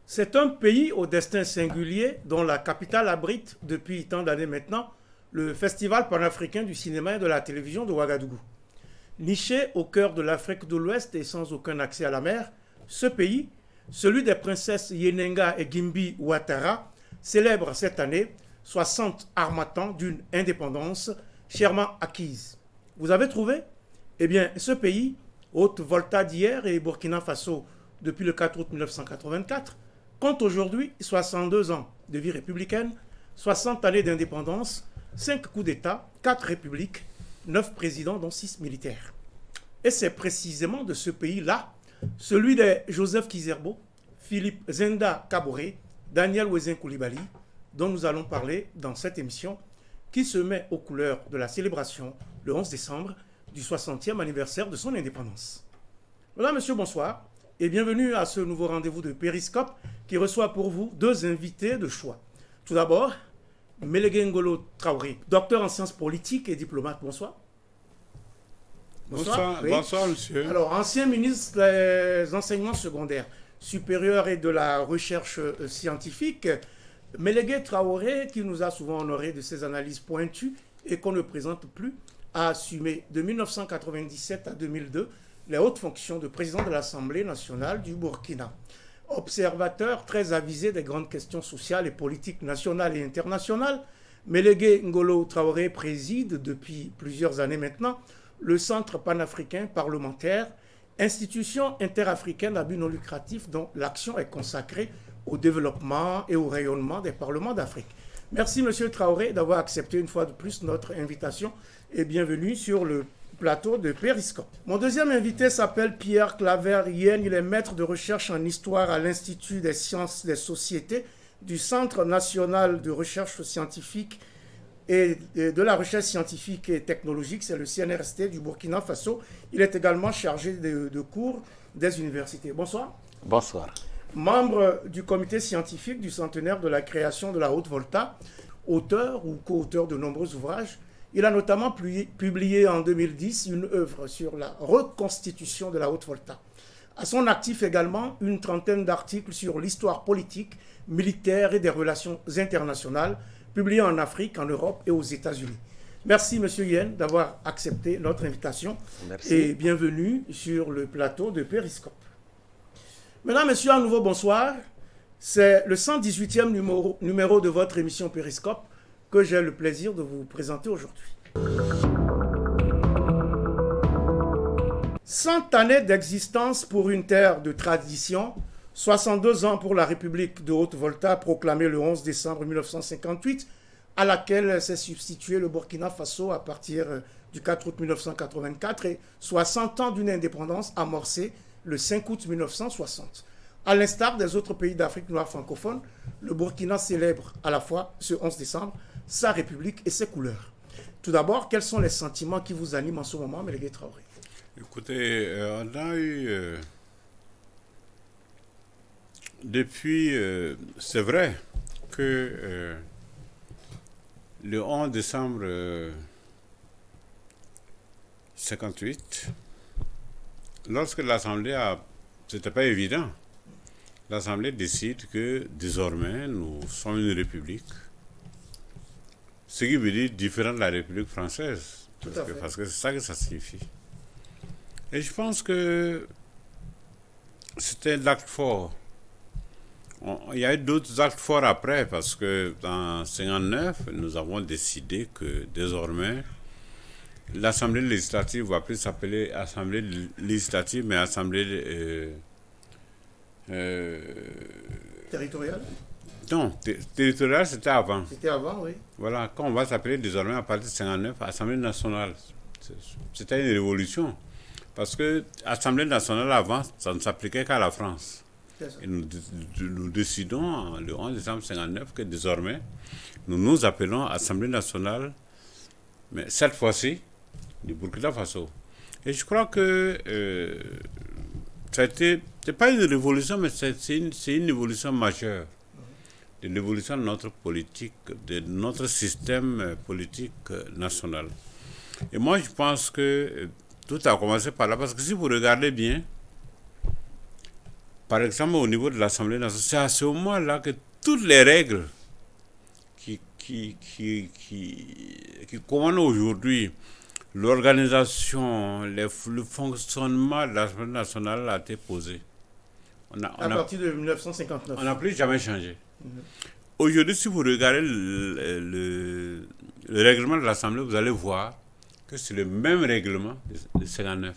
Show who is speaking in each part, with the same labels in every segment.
Speaker 1: C'est un pays au destin singulier dont la capitale abrite depuis tant d'années maintenant le Festival panafricain du cinéma et de la télévision de Ouagadougou. Niché au cœur de l'Afrique de l'Ouest et sans aucun accès à la mer, ce pays, celui des princesses Yenenga et Gimbi Ouattara, célèbre cette année 60 harmattan d'une indépendance chèrement acquise. Vous avez trouvé? Eh bien, ce pays, Haute-Volta d'hier et Burkina Faso depuis le 4 août 1984, compte aujourd'hui 62 ans de vie républicaine, 60 années d'indépendance, 5 coups d'État, 4 républiques, 9 présidents dont 6 militaires. Et c'est précisément de ce pays-là, celui de Joseph Kizerbo, Philippe Zenda Kaboré, Daniel Ouezin Koulibaly, dont nous allons parler dans cette émission, qui se met aux couleurs de la célébration, le 11 décembre, du 60e anniversaire de son indépendance. Madame, Monsieur, bonsoir, et bienvenue à ce nouveau rendez-vous de Périscope qui reçoit pour vous deux invités de choix. Tout d'abord, Mélégué Ngolo Traoré, docteur en sciences politiques et diplomate. Bonsoir.
Speaker 2: Bonsoir,
Speaker 1: oui.
Speaker 2: Bonsoir, monsieur.
Speaker 1: Alors, ancien ministre des enseignements secondaires supérieurs et de la recherche scientifique, Mélégué Traoré, qui nous a souvent honoré de ses analyses pointues et qu'on ne présente plus, a assumé de 1997 à 2002 les hautes fonctions de président de l'Assemblée nationale du Burkina. Observateur très avisé des grandes questions sociales et politiques nationales et internationales, Mélégué Ngolo Traoré préside depuis plusieurs années maintenant le Centre panafricain parlementaire, institution interafricaine à but non lucratif dont l'action est consacrée au développement et au rayonnement des parlements d'Afrique. Merci Monsieur Traoré d'avoir accepté une fois de plus notre invitation et bienvenue sur le plateau de Périscope. Mon deuxième invité s'appelle Pierre Claver Yen. Il est maître de recherche en histoire à l'Institut des sciences des sociétés du Centre national de recherche scientifique et de la recherche scientifique et technologique, c'est le CNRST du Burkina Faso. Il est également chargé de cours des universités. Bonsoir.
Speaker 3: Bonsoir.
Speaker 1: Membre du comité scientifique du centenaire de la création de la Haute-Volta, auteur ou co-auteur de nombreux ouvrages. Il a notamment publié en 2010 une œuvre sur la reconstitution de la Haute-Volta. À son actif également, une trentaine d'articles sur l'histoire politique, militaire et des relations internationales, publiés en Afrique, en Europe et aux États-Unis. Merci, Monsieur Yen, d'avoir accepté notre invitation.
Speaker 3: Merci.
Speaker 1: Et bienvenue sur le plateau de Périscope. Mesdames, Messieurs, à nouveau, bonsoir. C'est le 118e numéro de votre émission Périscope que j'ai le plaisir de vous présenter aujourd'hui. 100 années d'existence pour une terre de tradition, 62 ans pour la République de Haute-Volta proclamée le 11 décembre 1958, à laquelle s'est substitué le Burkina Faso à partir du 4 août 1984 et 60 ans d'une indépendance amorcée le 5 août 1960. À l'instar des autres pays d'Afrique noire francophone, le Burkina célèbre à la fois ce 11 décembre sa République et ses couleurs. Tout d'abord, quels sont les sentiments qui vous animent en ce moment, Mélégué Traoré?
Speaker 2: Écoutez, on a eu... depuis... c'est vrai que le 11 décembre 58, lorsque l'Assemblée a... C'était pas évident. L'Assemblée décide que désormais nous sommes une république. Ce qui veut dire différent de la République française. Parce que c'est ça que ça signifie. Et je pense que c'était l'acte fort. Il y a eu d'autres actes forts après, parce que en 1959, nous avons décidé que désormais, l'Assemblée législative ne va plus s'appeler Assemblée législative, mais Assemblée
Speaker 1: territoriale.
Speaker 2: Non, territorial, c'était avant.
Speaker 1: C'était avant, oui.
Speaker 2: Voilà, quand on va s'appeler désormais à partir de 59, Assemblée nationale. C'était une révolution. Parce que l'Assemblée nationale avant, ça ne s'appliquait qu'à la France. Et nous décidons le 11 décembre 59 que désormais, nous nous appelons Assemblée nationale, mais cette fois-ci, du Burkina Faso. Et je crois que ça a été, c'est pas une révolution, mais c'est une évolution majeure. de l'évolution de notre politique, de notre système politique national. Et moi, je pense que tout a commencé par là, parce que si vous regardez bien, par exemple, au niveau de l'Assemblée nationale, c'est à ce moment-là que toutes les règles qui commandent aujourd'hui l'organisation, le fonctionnement de l'Assemblée nationale a été posé.
Speaker 1: À partir de 1959.
Speaker 2: On n'a plus jamais changé. Aujourd'hui, si vous regardez le règlement de l'Assemblée, vous allez voir que c'est le même règlement de 59.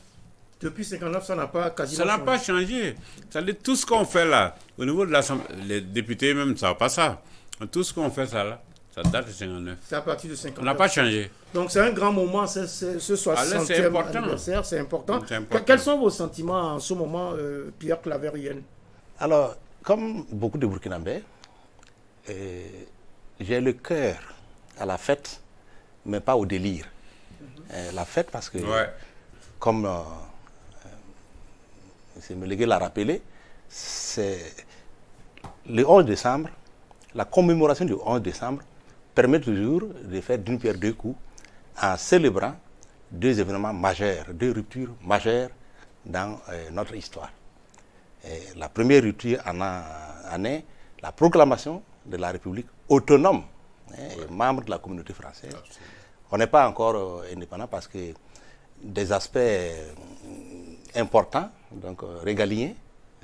Speaker 1: Depuis 59, ça n'a pas quasiment
Speaker 2: changé. Ça n'a pas changé. C'est-à-dire tout ce qu'on fait là, au niveau de l'Assemblée, les députés même ne savent pas ça. Tout ce qu'on fait ça là, ça date de 59.
Speaker 1: C'est à partir de 59.
Speaker 2: On n'a pas changé.
Speaker 1: Donc c'est un grand moment, ce 60e anniversaire, c'est important. Quels sont vos sentiments en ce moment, Pierre Claverienne?
Speaker 3: Alors, comme beaucoup de Burkinabés, j'ai le cœur à la fête, mais pas au délire. La fête parce que, comme M. Melégué l'a rappelé, c'est le 11 décembre, la commémoration du 11 décembre permet toujours de faire d'une pierre deux coups en célébrant deux événements majeurs, deux ruptures majeures dans notre histoire. La première rupture en est la proclamation de la République autonome, et membre de la communauté française. Absolument. On n'est pas encore indépendant parce que des aspects importants, donc régaliens,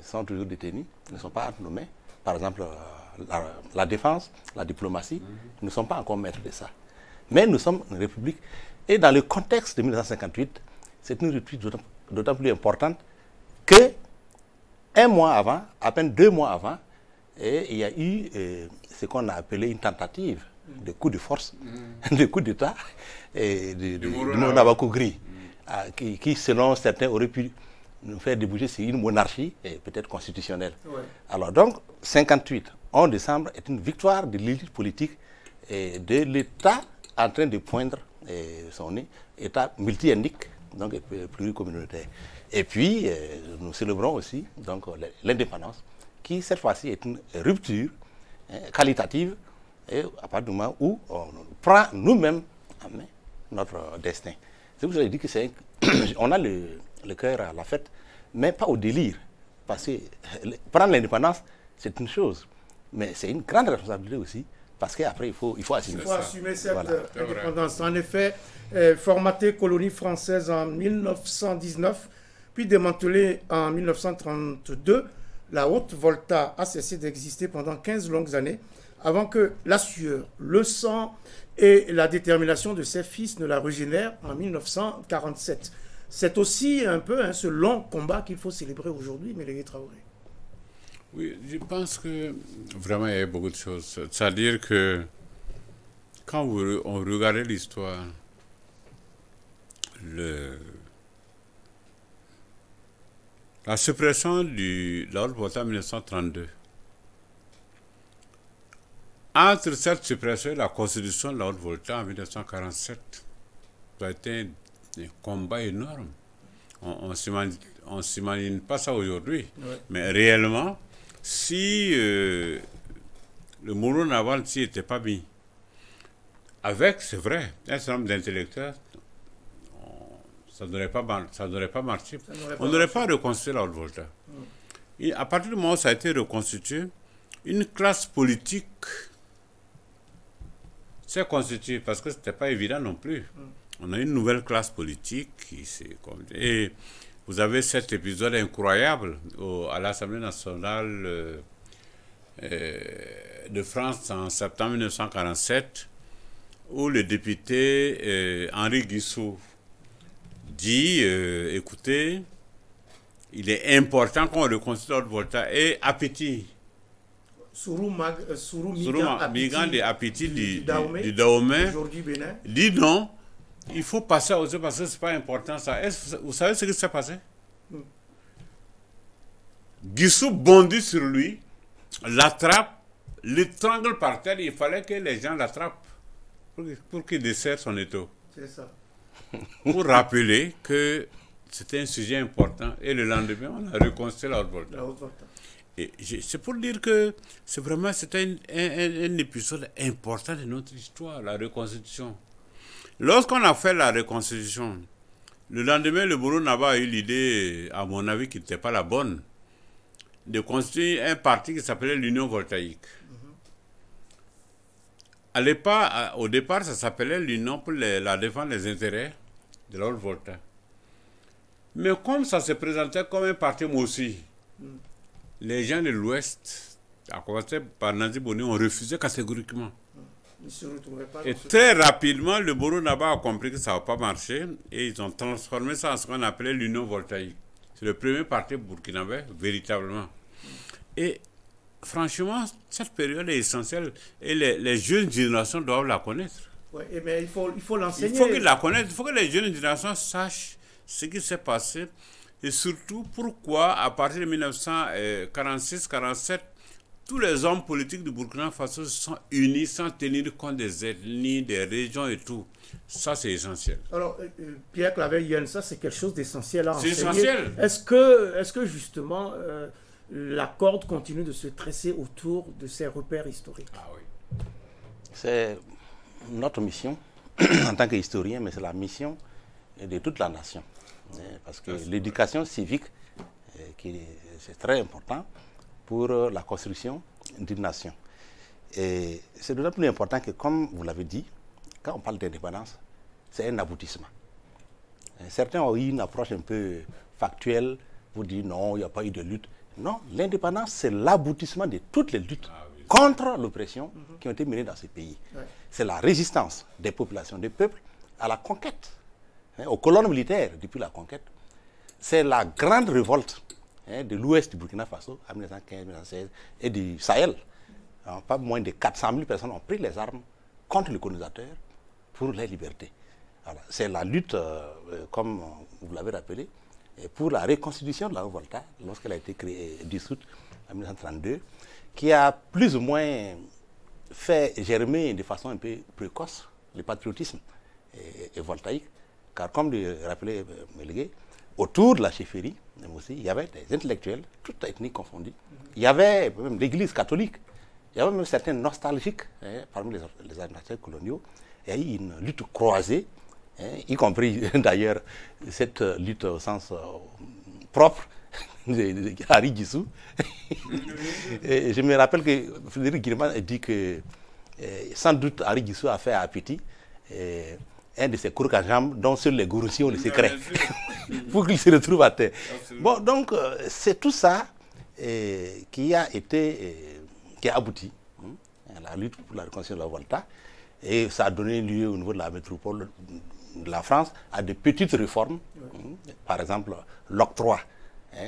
Speaker 3: sont toujours détenus, ne sont pas entre nos mains. Par exemple, la défense, la diplomatie, nous ne sommes pas encore maîtres de ça. Mais nous sommes une république. Et dans le contexte de 1958, c'est une rupture d'autant plus importante que un mois avant, à peine 2 mois avant, il y a eu ce qu'on a appelé une tentative de coup de force, de coup d'État de Monaco Gris, qui, selon certains, aurait pu nous faire déboucher sur une monarchie peut-être constitutionnelle. Ouais. Alors donc, 58, 11 décembre, est une victoire de l'élite politique et de l'État en train de poindre son État multi-ethnique, donc pluricommunautaire. Et puis, nous célébrons aussi l'indépendance, qui cette fois-ci est une rupture qualitative, et à partir du moment où on prend nous-mêmes en main notre destin. C'est pour ça que je dis que on a le cœur à la fête, mais pas au délire. Parce que prendre l'indépendance, c'est une chose, mais c'est une grande responsabilité aussi, parce qu'après, il faut assumer.
Speaker 1: Il faut assumer cette indépendance. En effet, formatée colonie française en 1919, puis démantelée en 1932, la Haute-Volta a cessé d'exister pendant 15 longues années, avant que la sueur, le sang et la détermination de ses fils ne la régénèrent en 1947. C'est aussi un peu ce long combat qu'il faut célébrer aujourd'hui, Melégué Traoré.
Speaker 2: Oui, je pense que vraiment il y a beaucoup de choses. C'est-à-dire que quand on regardait l'histoire, la suppression de la Haute-Volta en 1932, entre cette suppression et la constitution de la Haute-Volta en 1947, ça a été un combat énorme. On ne s'imagine pas ça aujourd'hui. Ouais. Mais réellement, si le Moro Naval s'y n'était pas mis, avec, c'est vrai, un certain nombre d'intellectuels, ça n'aurait pas marché. On n'aurait pas reconstitué la Haute-Volta. Et à partir du moment où ça a été reconstitué, une classe politique s'est constituée, parce que ce n'était pas évident non plus. On a une nouvelle classe politique qui s'est... Et vous avez cet épisode incroyable à l'Assemblée nationale de France en septembre 1947, où le député Henri Guissou dit, écoutez, il est important qu'on reconstitue notre Volta et appétit.
Speaker 1: Sourou
Speaker 2: Migan de appétit du Dahomey dit non, il faut passer aux autres parce que ce n'est pas important ça. Vous savez ce qui s'est passé? Guissou bondit sur lui, l'attrape, l'étrangle par terre. Il fallait que les gens l'attrapent pour qu'il desserre son étau.
Speaker 1: C'est ça.
Speaker 2: Pour rappeler que c'était un sujet important. Et le lendemain, on a reconstruit la Haute-Volta. C'est pour dire que c'était un épisode important de notre histoire, la reconstitution. Lorsqu'on a fait la reconstitution, le lendemain, le Bourou Naba a eu l'idée, à mon avis, qui n'était pas la bonne, de constituer un parti qui s'appelait l'Union Voltaïque. Au départ, ça s'appelait l'Union pour la défense des intérêts de la Haute-Volta. Mais comme ça se présentait comme un parti Moussi, les gens de l'Ouest, à commencer par Nazi Boni, ont refusé catégoriquement. Et très rapidement, le Bourou Naba a compris que ça ne va pas marcher et ils ont transformé ça en ce qu'on appelait l'Union Voltaïque. C'est le premier parti burkinabé, véritablement. Et franchement, cette période est essentielle et les jeunes générations doivent la connaître.
Speaker 1: Ouais, mais il faut l'enseigner.
Speaker 2: Il faut qu'ils la connaissent, il faut que les jeunes générations sachent ce qui s'est passé et surtout pourquoi, à partir de 1946-47, tous les hommes politiques du Burkina Faso se sont unis sans tenir compte des ethnies, des régions et tout. Ça, c'est essentiel.
Speaker 1: Alors, Pierre Claver-Yen, ça, c'est quelque chose d'essentiel à enseigner.
Speaker 2: C'est essentiel.
Speaker 1: Est-ce que justement, la corde continue de se tresser autour de ces repères historiques?
Speaker 2: Ah oui.
Speaker 3: C'est notre mission, en tant qu'historien, mais c'est la mission de toute la nation. Parce que l'éducation civique, c'est très important pour la construction d'une nation. Et c'est d'autant plus important que, comme vous l'avez dit, quand on parle d'indépendance, c'est un aboutissement. Certains ont eu une approche un peu factuelle, vous dites non, il n'y a pas eu de lutte. Non, l'indépendance, c'est l'aboutissement de toutes les luttes contre l'oppression qui ont été menées dans ce pays. Ouais. C'est la résistance des populations, des peuples à la conquête, aux colonnes militaires depuis la conquête. C'est la grande révolte de l'ouest du Burkina Faso en 1915-1916 et du Sahel. Pas moins de 400 000 personnes ont pris les armes contre le colonisateur pour la liberté. C'est la lutte, comme vous l'avez rappelé, pour la reconstitution de la Haute-Volta, lorsqu'elle a été créée, dissoute en 1932, qui a plus ou moins fait germer de façon un peu précoce le patriotisme et voltaïque, car comme le rappelait Mélégué, autour de la chefferie, aussi, il y avait des intellectuels, toutes ethnies confondues. Il y avait même l'église catholique. Il y avait même certains nostalgiques parmi les administrateurs coloniaux. Il y a eu une lutte croisée, y compris d'ailleurs cette lutte au sens propre de Harry Guissou. Je me rappelle que Frédéric Guillemard a dit que sans doute Harry Guissou a fait à Apiti un de ses cours à jambes dont seuls les gourous ont le secret pour qu'il se retrouve à terre. Bon, donc c'est tout ça qui a abouti à la lutte pour la reconstruction de la Volta, et ça a donné lieu au niveau de la métropole de la France à de petites réformes, par exemple l'octroi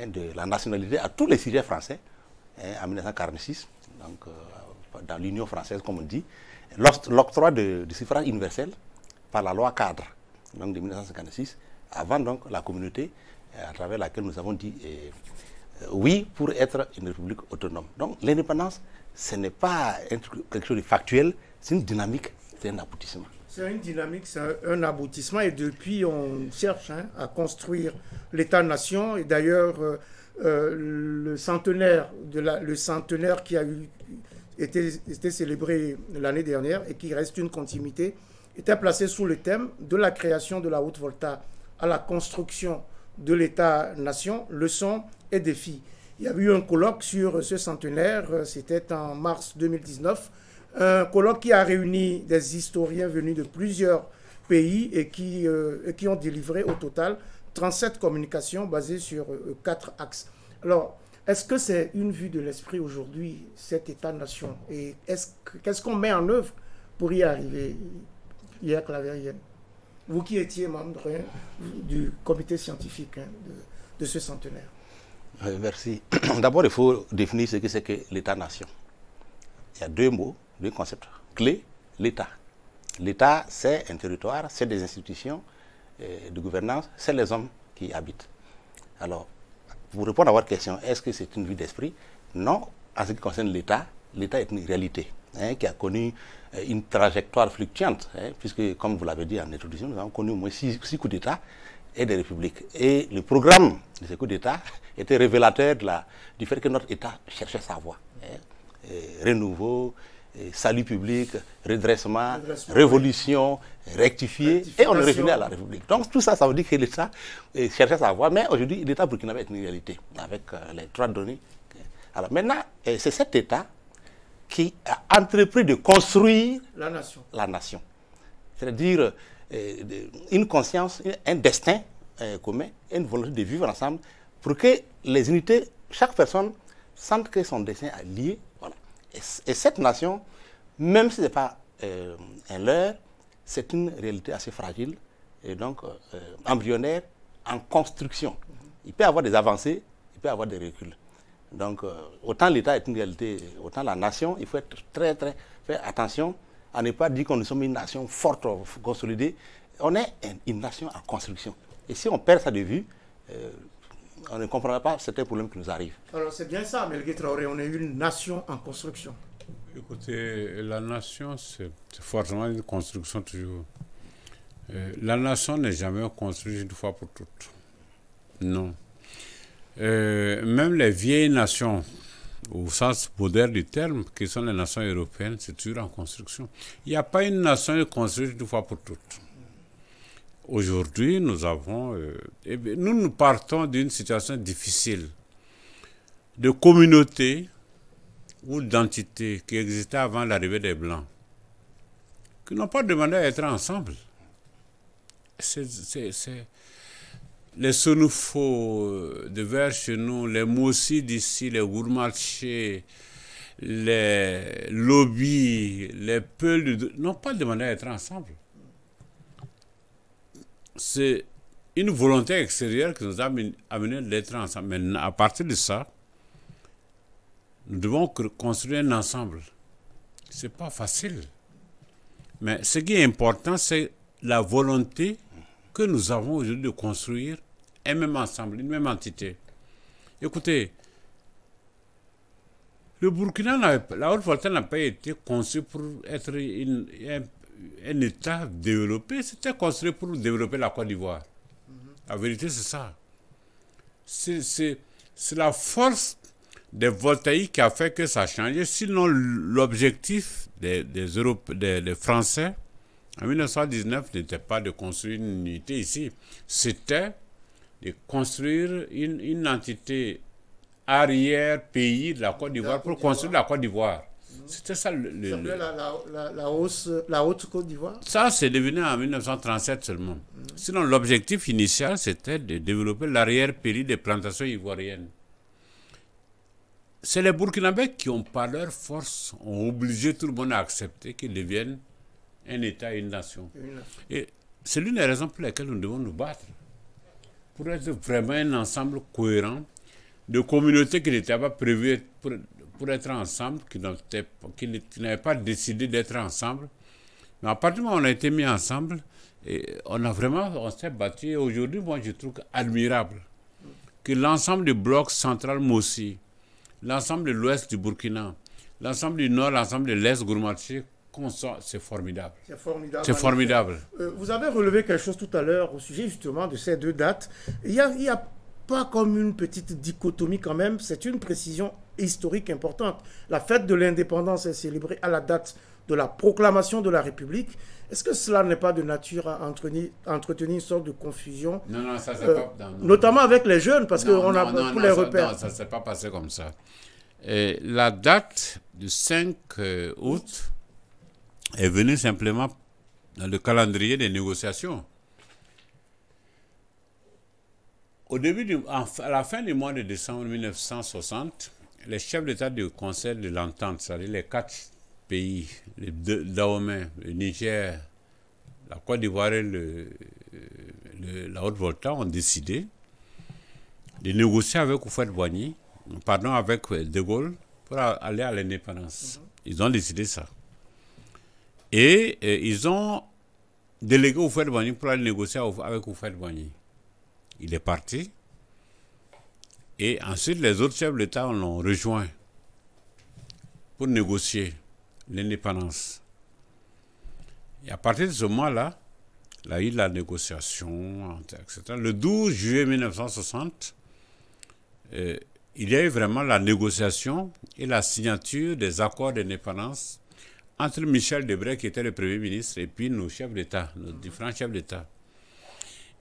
Speaker 3: de la nationalité à tous les Syriens français en 1946, donc dans l'Union française comme on dit, l'octroi du suffrage universel par la loi cadre donc de 1956, avant donc la communauté à travers laquelle nous avons dit oui pour être une république autonome. Donc l'indépendance, ce n'est pas quelque chose de factuel, c'est une dynamique, c'est un aboutissement.
Speaker 1: C'est une dynamique, c'est un aboutissement, et depuis on cherche à construire l'État-nation. Et d'ailleurs, le centenaire qui a été célébré l'année dernière et qui reste une continuité, était placé sous le thème de la création de la Haute-Volta à la construction de l'État-nation, leçons et défis. Il y a eu un colloque sur ce centenaire, c'était en mars 2019, un colloque qui a réuni des historiens venus de plusieurs pays et qui ont délivré au total 37 communications basées sur 4 axes. Alors, est-ce que c'est une vue de l'esprit aujourd'hui, cet État-nation? Et qu'est-ce qu'on met en œuvre pour y arriver, Pierre Claver-Yen? Vous qui étiez membre du comité scientifique de ce centenaire.
Speaker 3: Merci. D'abord, il faut définir ce que c'est que l'État-nation. Il y a deux mots, deux concepts clés. L'État. L'État, c'est un territoire, c'est des institutions de gouvernance, c'est les hommes qui y habitent. Alors, pour répondre à votre question, est-ce que c'est une vue d'esprit? Non. En ce qui concerne l'État, l'État est une réalité qui a connu une trajectoire fluctuante, puisque, comme vous l'avez dit en introduction, nous avons connu au moins 6 coups d'État et des républiques. Et le programme de ce coup d'État était révélateur du fait que notre État cherchait sa voie. Renouveau, salut public, redressement, révolution, rectifier, et on est revenu à la République. Donc tout ça, ça veut dire que l'État cherchait sa voie, mais aujourd'hui, l'État burkinabé est une réalité, avec les droits données. Alors maintenant, c'est cet État qui a entrepris de construire la nation. C'est-à-dire une conscience, un destin commun, une volonté de vivre ensemble, pour que les unités, chaque personne sente que son destin est lié. Voilà. Et cette nation, même si ce n'est pas un leurre, c'est une réalité assez fragile et donc embryonnaire en construction. Il peut y avoir des avancées, il peut y avoir des reculs. Donc autant l'État est une réalité, autant la nation, il faut être faire attention à ne pas dire que nous sommes une nation forte, consolidée. On est une nation en construction. Et si on perd ça de vue, on ne comprendra pas certains problèmes qui nous arrivent.
Speaker 1: Alors c'est bien ça, Melgui Traoré, on est une nation en construction.
Speaker 2: Écoutez, la nation, c'est forcément une construction toujours. La nation n'est jamais construite une fois pour toutes. Non. Même les vieilles nations, au sens moderne du terme, qui sont les nations européennes, c'est toujours en construction. Il n'y a pas une nation construite une fois pour toutes. Aujourd'hui, nous partons d'une situation difficile de communauté ou d'entités qui existaient avant l'arrivée des Blancs, qui n'ont pas demandé à être ensemble. Les Sonufo de vers chez nous, les Mossi d'ici, les Gourmarchés, les Lobby, les Peuls n'ont pas demandé à être ensemble. C'est une volonté extérieure qui nous a amené d'être ensemble. Mais à partir de ça, nous devons construire un ensemble. Ce n'est pas facile. Mais ce qui est important, c'est la volonté que nous avons aujourd'hui de construire un même ensemble, une même entité. Écoutez, le Burkina, la Haute-Volta n'a pas été conçue pour être un État développé, c'était construit pour développer la Côte d'Ivoire. La vérité, c'est ça. C'est la force des voltaïques qui a fait que ça a changé. Sinon, l'objectif des Français en 1919 n'était pas de construire une unité ici. C'était de construire une entité arrière-pays de la Côte d'Ivoire pour construire la Côte d'Ivoire. C'était ça
Speaker 1: la haute Côte d'Ivoire.
Speaker 2: Ça, c'est devenu en 1937 seulement. Sinon, l'objectif initial, c'était de développer l'arrière-pays des plantations ivoiriennes. C'est les Burkinabés qui, par leur force, ont obligé tout le monde à accepter qu'ils deviennent un État et une nation. Et c'est l'une des raisons pour lesquelles nous devons nous battre. Pour être vraiment un ensemble cohérent de communautés qui n'étaient pas prévues pour être ensemble, qui n'avaient pas décidé d'être ensemble. Mais à partir du moment où on a été mis ensemble, et on s'est battu. Et aujourd'hui, moi, je trouve admirable que l'ensemble du bloc central Mossi, l'ensemble de l'ouest du Burkina, l'ensemble du nord, l'ensemble de l'est Gourmarché, c'est formidable. C'est formidable.
Speaker 1: Vous avez relevé quelque chose tout à l'heure au sujet justement de ces deux dates. Il y a pas comme une petite dichotomie quand même, c'est une précision historique importante. La fête de l'indépendance est célébrée à la date de la proclamation de la République. Est-ce que cela n'est pas de nature à entretenir une sorte de confusion?
Speaker 2: Non, ça c'est pas... Non,
Speaker 1: notamment avec les jeunes, parce qu'on a tous les repères.
Speaker 2: Non, ça ne s'est pas passé comme ça. Et la date du 5 août est venue simplement dans le calendrier des négociations. À la fin du mois de décembre 1960, les chefs d'État du Conseil de l'Entente, c'est-à-dire les 4 pays, les Dahomey, le Niger, la Côte d'Ivoire et la Haute-Volta, ont décidé de négocier avec avec De Gaulle pour aller à l'indépendance. Ils ont décidé ça. Et ils ont délégué Houphouët-Boigny pour aller négocier avec Houphouët-Boigny. Il est parti. Et ensuite, les autres chefs d'État l'ont rejoint pour négocier l'indépendance. Et à partir de ce moment-là, Il y a eu la négociation, etc. Le 12 juillet 1960, il y a eu vraiment la négociation et la signature des accords d'indépendance entre Michel Debré, qui était le Premier ministre, et puis nos chefs d'État, nos différents chefs d'État.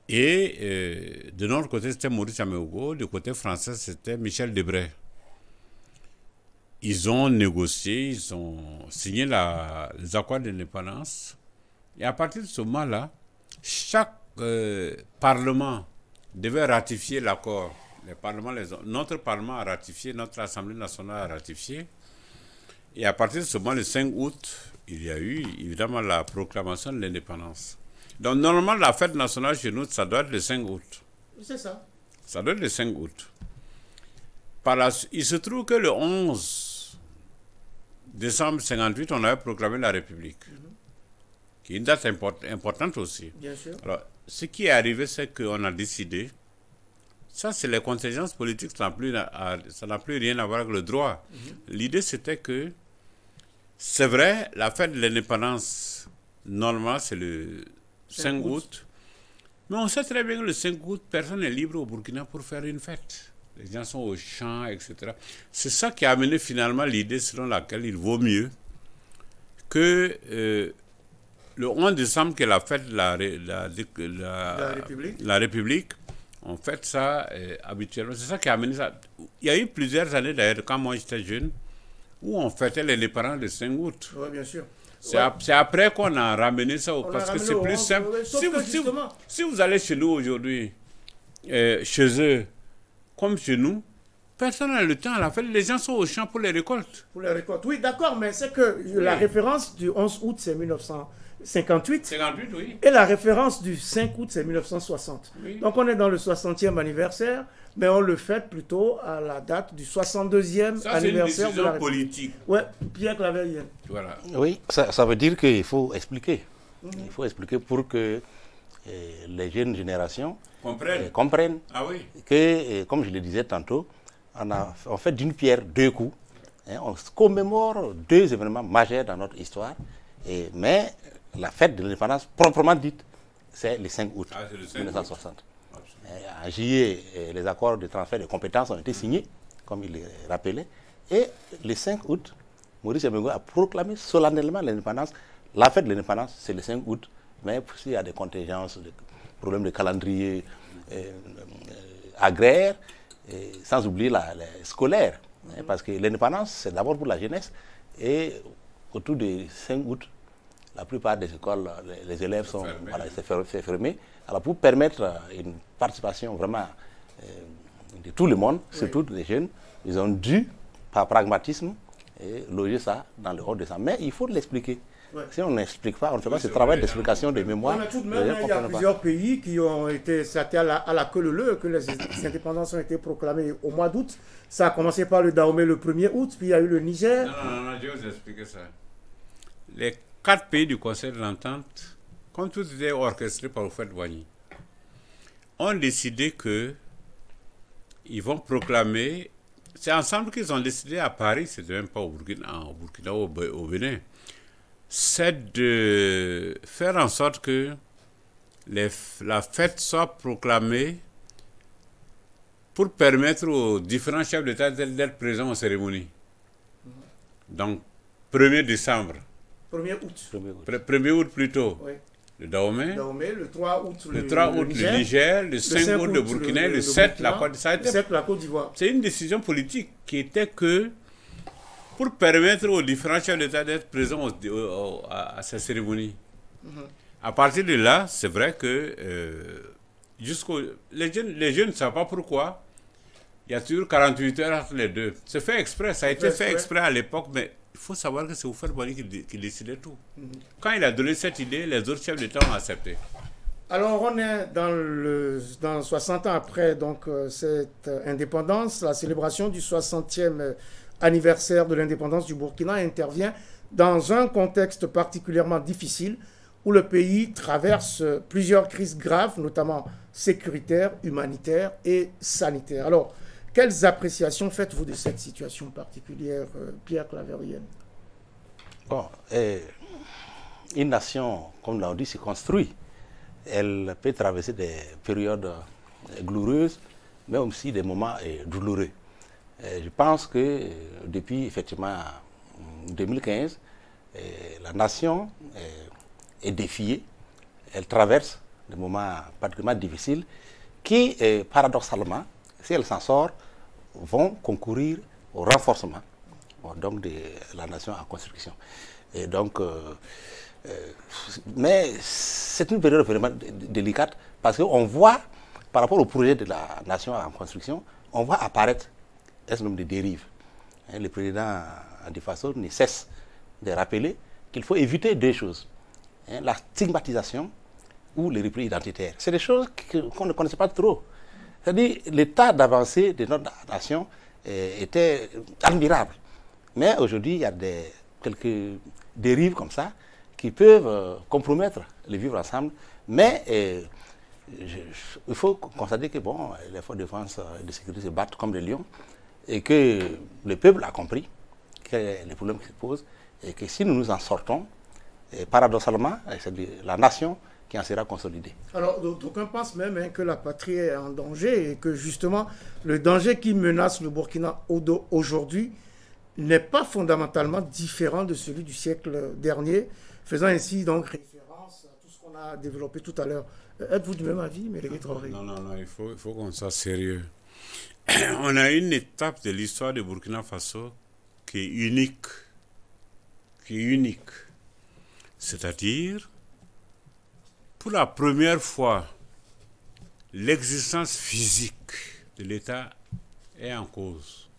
Speaker 2: Et de notre côté, c'était Maurice Améogo, du côté français, c'était Michel Debré. Ils ont négocié, ils ont signé les accords d'indépendance. Et à partir de ce moment-là, chaque parlement devait ratifier l'accord. Notre parlement a ratifié, notre Assemblée nationale a ratifié. Et à partir de ce moment, le 5 août, il y a eu évidemment la proclamation de l'indépendance. Donc normalement, la fête nationale chez nous, ça doit être le 5 août.
Speaker 1: C'est ça.
Speaker 2: Ça doit être le 5 août. Il se trouve que le 11 décembre 58, on avait proclamé la République, qui est une date importante aussi.
Speaker 1: Bien sûr.
Speaker 2: Alors, ce qui est arrivé, c'est qu'on a décidé, ça c'est les contingences politiques, ça n'a plus rien à voir avec le droit. L'idée c'était que, c'est vrai, la fête de l'indépendance, normalement c'est le 5 août, mais on sait très bien que le 5 août, personne n'est libre au Burkina pour faire une fête. Les gens sont au champ, etc. C'est ça qui a amené finalement l'idée selon laquelle il vaut mieux que le 11 décembre, qui est la fête de la République, on fête ça habituellement. C'est ça qui a amené ça. Il y a eu plusieurs années d'ailleurs, quand moi j'étais jeune, où on fêtait l'indépendance le 5 août.
Speaker 1: Oui, bien sûr.
Speaker 2: C'est après qu'on a ramené ça, parce que c'est plus simple. Si vous allez chez nous aujourd'hui, chez eux, comme chez nous, personne n'a le temps à la fête. Les gens sont au champ pour les récoltes.
Speaker 1: Pour les récoltes, oui, d'accord, mais c'est que la référence du 11 août, c'est 1958.
Speaker 2: 58, oui.
Speaker 1: Et la référence du 5 août, c'est 1960.
Speaker 2: Oui.
Speaker 1: Donc on est dans le 60e anniversaire, mais on le fête plutôt à la date du 62e anniversaire de la République.
Speaker 2: Politique.
Speaker 1: Oui, Pierre Claver.
Speaker 2: Voilà.
Speaker 3: Oui, ça veut dire qu'il faut expliquer. Il faut expliquer pour que les jeunes générations comprennent que, comme je le disais tantôt, on fait d'une pierre deux coups. On commémore deux événements majeurs dans notre histoire. Mais la fête de l'indépendance, proprement dite, c'est le 5 août 1960. En juillet, les accords de transfert de compétences ont été signés, comme il le rappelait. Et le 5 août, Maurice Améogo a proclamé solennellement l'indépendance. La fête de l'indépendance, c'est le 5 août. Mais s'il y a des contingences, des problèmes de calendrier agraire, sans oublier les scolaires. Parce que l'indépendance, c'est d'abord pour la jeunesse. Et autour du 5 août, la plupart des écoles, les élèves sont fermés. Alors pour permettre une participation vraiment de tout le monde, surtout les jeunes, ils ont dû, par pragmatisme, loger ça dans le haut de ça. Mais il faut l'expliquer. Si on n'explique pas, on ne fait pas ce travail d'explication de mémoire.
Speaker 1: Mais tout de même, il y a plusieurs pays qui ont été, c'était à la queue leu que les indépendances ont été proclamées au mois d'août. Ça a commencé par le Dahomey le 1er août, puis il y a eu le Niger.
Speaker 2: Non, je vais vous expliquer ça. Les 4 pays du Conseil de l'Entente, comme tout était orchestré par Houphouët-Boigny, ont décidé que ils vont proclamer. C'est ensemble qu'ils ont décidé à Paris, c'est même pas au Burkina, au Bénin. C'est de faire en sorte que la fête soit proclamée pour permettre aux différents chefs d'État d'être présents aux cérémonies. Donc, 1er décembre.
Speaker 1: 1er août.
Speaker 2: 1er août plutôt.
Speaker 1: Oui.
Speaker 2: Le Dahomey.
Speaker 1: Le 3 août,
Speaker 2: le Niger. Le 5 août, le Burkina. Le 7, la Côte d'Ivoire. C'est une décision politique qui était que pour permettre aux différents chefs d'État d'être présents à ces cérémonies. À partir de là, c'est vrai que les jeunes ne savent pas pourquoi il y a toujours 48 heures entre les deux. C'est fait exprès, ça a été fait exprès à l'époque, mais il faut savoir que c'est Houphouët-Boigny qui décidait tout. Quand il a donné cette idée, les autres chefs d'État ont accepté.
Speaker 1: Alors on est dans 60 ans après donc, cette indépendance, la célébration du 60e anniversaire de l'indépendance du Burkina intervient dans un contexte particulièrement difficile où le pays traverse plusieurs crises graves, notamment sécuritaires, humanitaires et sanitaires. Alors, quelles appréciations faites-vous de cette situation particulière, Pierre Claver?
Speaker 3: Bon, une nation, comme l'on dit, se construit elle peut traverser des périodes glorieuses, mais aussi des moments douloureux. Je pense que depuis effectivement 2015, la nation est défiée, elle traverse des moments particulièrement difficiles qui, paradoxalement, si elle s'en sort, vont concourir au renforcement donc, de la nation en construction. Et donc, mais c'est une période vraiment délicate parce qu'on voit, par rapport au projet de la nation en construction, on voit apparaître un certain nombre de dérives. Le président de façon ne cesse de rappeler qu'il faut éviter deux choses. La stigmatisation ou le repli identitaire. C'est des choses qu'on ne connaissait pas trop. C'est-à-dire l'état d'avancée de notre nation était admirable. Mais aujourd'hui, il y a quelques dérives comme ça qui peuvent compromettre le vivre ensemble. Mais il faut constater que bon, les forces de défense et de sécurité se battent comme des lions et que le peuple a compris quels sont les problèmes qui se posent et que si nous nous en sortons, paradoxalement, c'est la nation qui en sera consolidée.
Speaker 1: Alors, d'aucuns pensent même que la patrie est en danger et que justement, le danger qui menace le Burkina aujourd'hui n'est pas fondamentalement différent de celui du siècle dernier, faisant ainsi donc référence à tout ce qu'on a développé tout à l'heure. Êtes-vous du même avis, Mélégué Traoré?
Speaker 2: Non, il faut qu'on soit sérieux. On a une étape de l'histoire de Burkina Faso qui est unique. C'est-à-dire, pour la première fois, l'existence physique de l'État est en cause.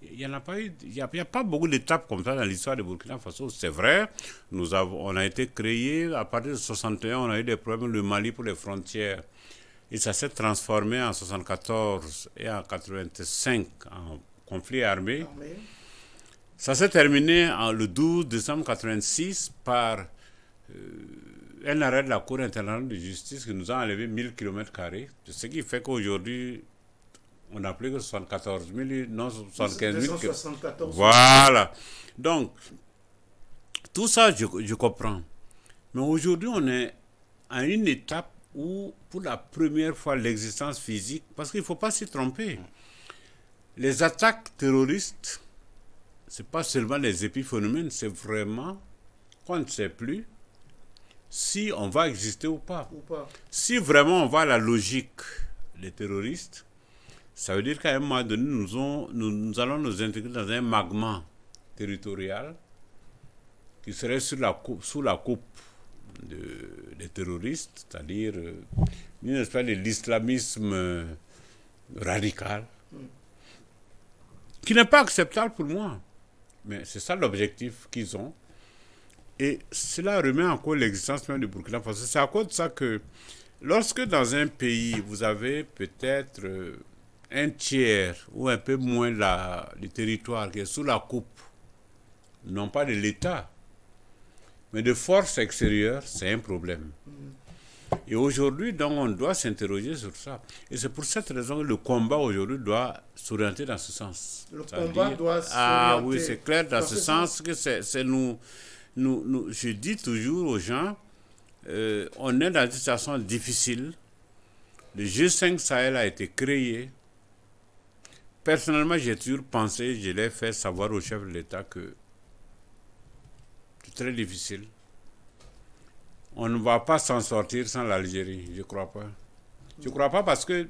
Speaker 2: Il n'y a pas beaucoup d'étapes comme ça dans l'histoire de Burkina Faso. C'est vrai, on a été créé, à partir de 61, on a eu des problèmes, le Mali pour les frontières. Et ça s'est transformé en 74 et en 85 en conflit armé. Ça s'est terminé le 12 décembre 86 par un arrêt de la Cour internationale de justice qui nous a enlevé 1000 km². Ce qui fait qu'aujourd'hui, on n'a plus que 74 000, non 75 000.
Speaker 1: 274.
Speaker 2: Voilà. Donc, tout ça, je comprends. Mais aujourd'hui, on est à une étape où, pour la première fois, l'existence physique, parce qu'il ne faut pas s'y tromper, les attaques terroristes, ce n'est pas seulement les épiphénomènes, c'est vraiment qu'on ne sait plus si on va exister ou pas. Si vraiment on va à la logique des terroristes, ça veut dire qu'à un moment donné, nous allons nous intégrer dans un magma territorial qui serait sous la coupe des terroristes, c'est-à-dire une espèce de l'islamisme radical, qui n'est pas acceptable pour moi. Mais c'est ça l'objectif qu'ils ont. Et cela remet en cause l'existence même du Burkina Faso. C'est à cause de ça que lorsque dans un pays, vous avez peut-être un tiers ou un peu moins du territoire qui est sous la coupe, non pas de l'État, mais de forces extérieures, c'est un problème. Et aujourd'hui, donc, on doit s'interroger sur ça. Et c'est pour cette raison que le combat aujourd'hui doit s'orienter dans ce sens.
Speaker 1: Le combat doit s'orienter.
Speaker 2: Ah oui, c'est clair, dans ce sens que c'est nous, je dis toujours aux gens, on est dans une situation difficile. Le G5 Sahel a été créé. Personnellement, j'ai toujours pensé, je l'ai fait savoir au chef de l'État que c'est très difficile. On ne va pas s'en sortir sans l'Algérie, je ne crois pas. Je ne crois pas parce que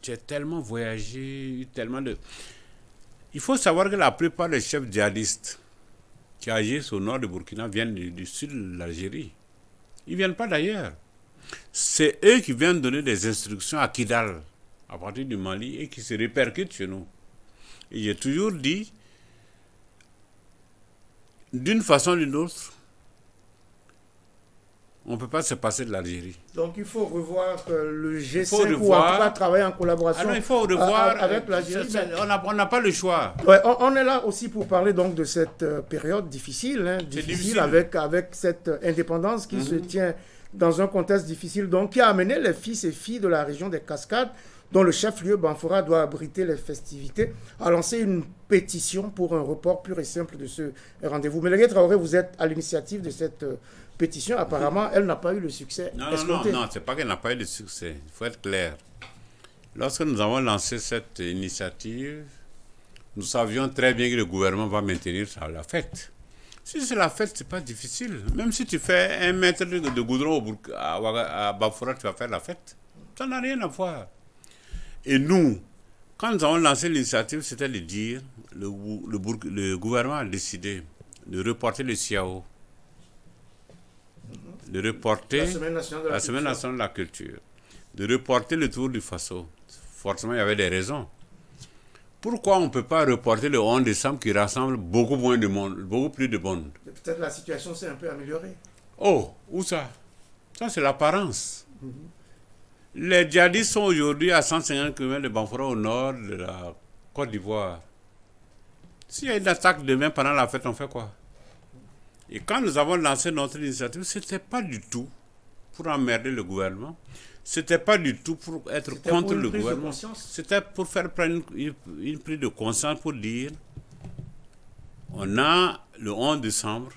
Speaker 2: j'ai tellement voyagé, tellement de... Il faut savoir que la plupart des chefs djihadistes qui agissent au nord du Burkina viennent du sud de l'Algérie. Ils ne viennent pas d'ailleurs. C'est eux qui viennent donner des instructions à Kidal, à partir du Mali, et qui se répercutent chez nous. Et j'ai toujours dit, d'une façon ou d'une autre, on ne peut pas se passer de l'Algérie.
Speaker 1: Donc il faut revoir le G5 ou en tout cas travailler en collaboration
Speaker 2: il faut revoir,
Speaker 1: avec l'Algérie.
Speaker 2: On n'a pas le choix.
Speaker 1: Ouais, on est là aussi pour parler donc de cette période difficile, difficile. Avec cette indépendance qui se tient dans un contexte difficile, donc qui a amené les fils et filles de la région des Cascades, dont le chef-lieu Banfora doit abriter les festivités, à lancer une pétition pour un report pur et simple de ce rendez-vous. Mélégué Traoré, vous êtes à l'initiative de cette pétition, apparemment, elle n'a pas eu le succès escompté.
Speaker 2: Non, c'est pas qu'elle n'a pas eu de succès. Il faut être clair. Lorsque nous avons lancé cette initiative, nous savions très bien que le gouvernement va maintenir ça, la fête. Si c'est la fête, c'est pas difficile. Même si tu fais 1 mètre de goudron à Bafoura, tu vas faire la fête. Ça n'a rien à voir. Et nous, quand nous avons lancé l'initiative, c'était de dire, le gouvernement a décidé de reporter le CIAO, de reporter
Speaker 1: la Semaine nationale
Speaker 2: de la culture, de reporter le Tour du Faso. Forcément, il y avait des raisons. Pourquoi on ne peut pas reporter le 11 décembre qui rassemble beaucoup moins de monde, beaucoup plus de monde?
Speaker 1: Peut-être la situation s'est un peu améliorée.
Speaker 2: Oh, où ça? Ça, c'est l'apparence. Les djihadistes sont aujourd'hui à 150 km de Bamfoura au nord de la Côte d'Ivoire. S'il y a une attaque demain pendant la fête, on fait quoi? Et quand nous avons lancé notre initiative, ce n'était pas du tout pour emmerder le gouvernement. Ce n'était pas du tout pour être contre le gouvernement. C'était pour faire prendre une prise de conscience pour dire on a le 11 décembre,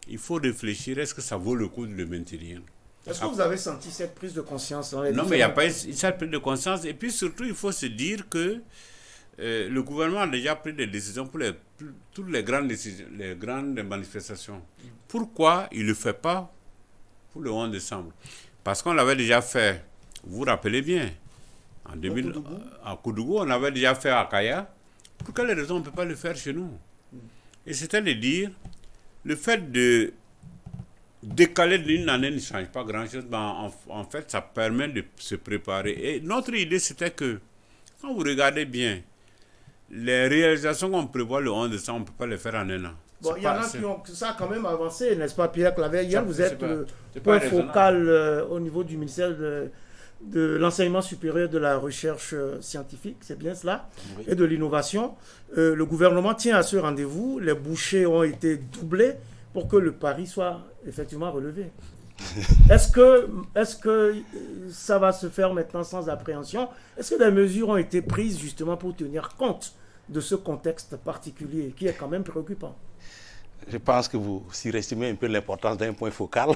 Speaker 2: il faut réfléchir, est-ce que ça vaut le coup de le maintenir?
Speaker 1: Est-ce que vous avez senti cette prise de conscience dans les
Speaker 2: Non, mais il n'y a pas eu cette prise de conscience. Et puis surtout, il faut se dire que le gouvernement a déjà pris des décisions pour toutes les grandes décisions, les grandes manifestations. Pourquoi il ne le fait pas pour le 11 décembre? Parce qu'on l'avait déjà fait, vous vous rappelez bien, en 2000, à Koudougou, on l'avait déjà fait à Kaya. Pour quelle raison on ne peut pas le faire chez nous? Et c'était de dire, le fait de décaler d'une année ne change pas grand-chose. En fait, ça permet de se préparer. Et notre idée, c'était que, quand vous regardez bien, les réalisations qu'on prévoit le 11 décembre, on ne peut pas les faire en un an.
Speaker 1: Bon, il y en a qui ont ça a quand même avancé, n'est-ce pas, Pierre Claver? Hier, vous êtes le point focal au niveau du ministère de l'enseignement supérieur, de la recherche scientifique, c'est bien cela, oui, et de l'innovation. Le gouvernement tient à ce rendez-vous. Les bouchées ont été doublées pour que le pari soit effectivement relevé. Est-ce que ça va se faire maintenant sans appréhension? Est-ce que des mesures ont été prises justement pour tenir compte de ce contexte particulier qui est quand même préoccupant?
Speaker 3: Je pense que vous surestimez un peu l'importance d'un point focal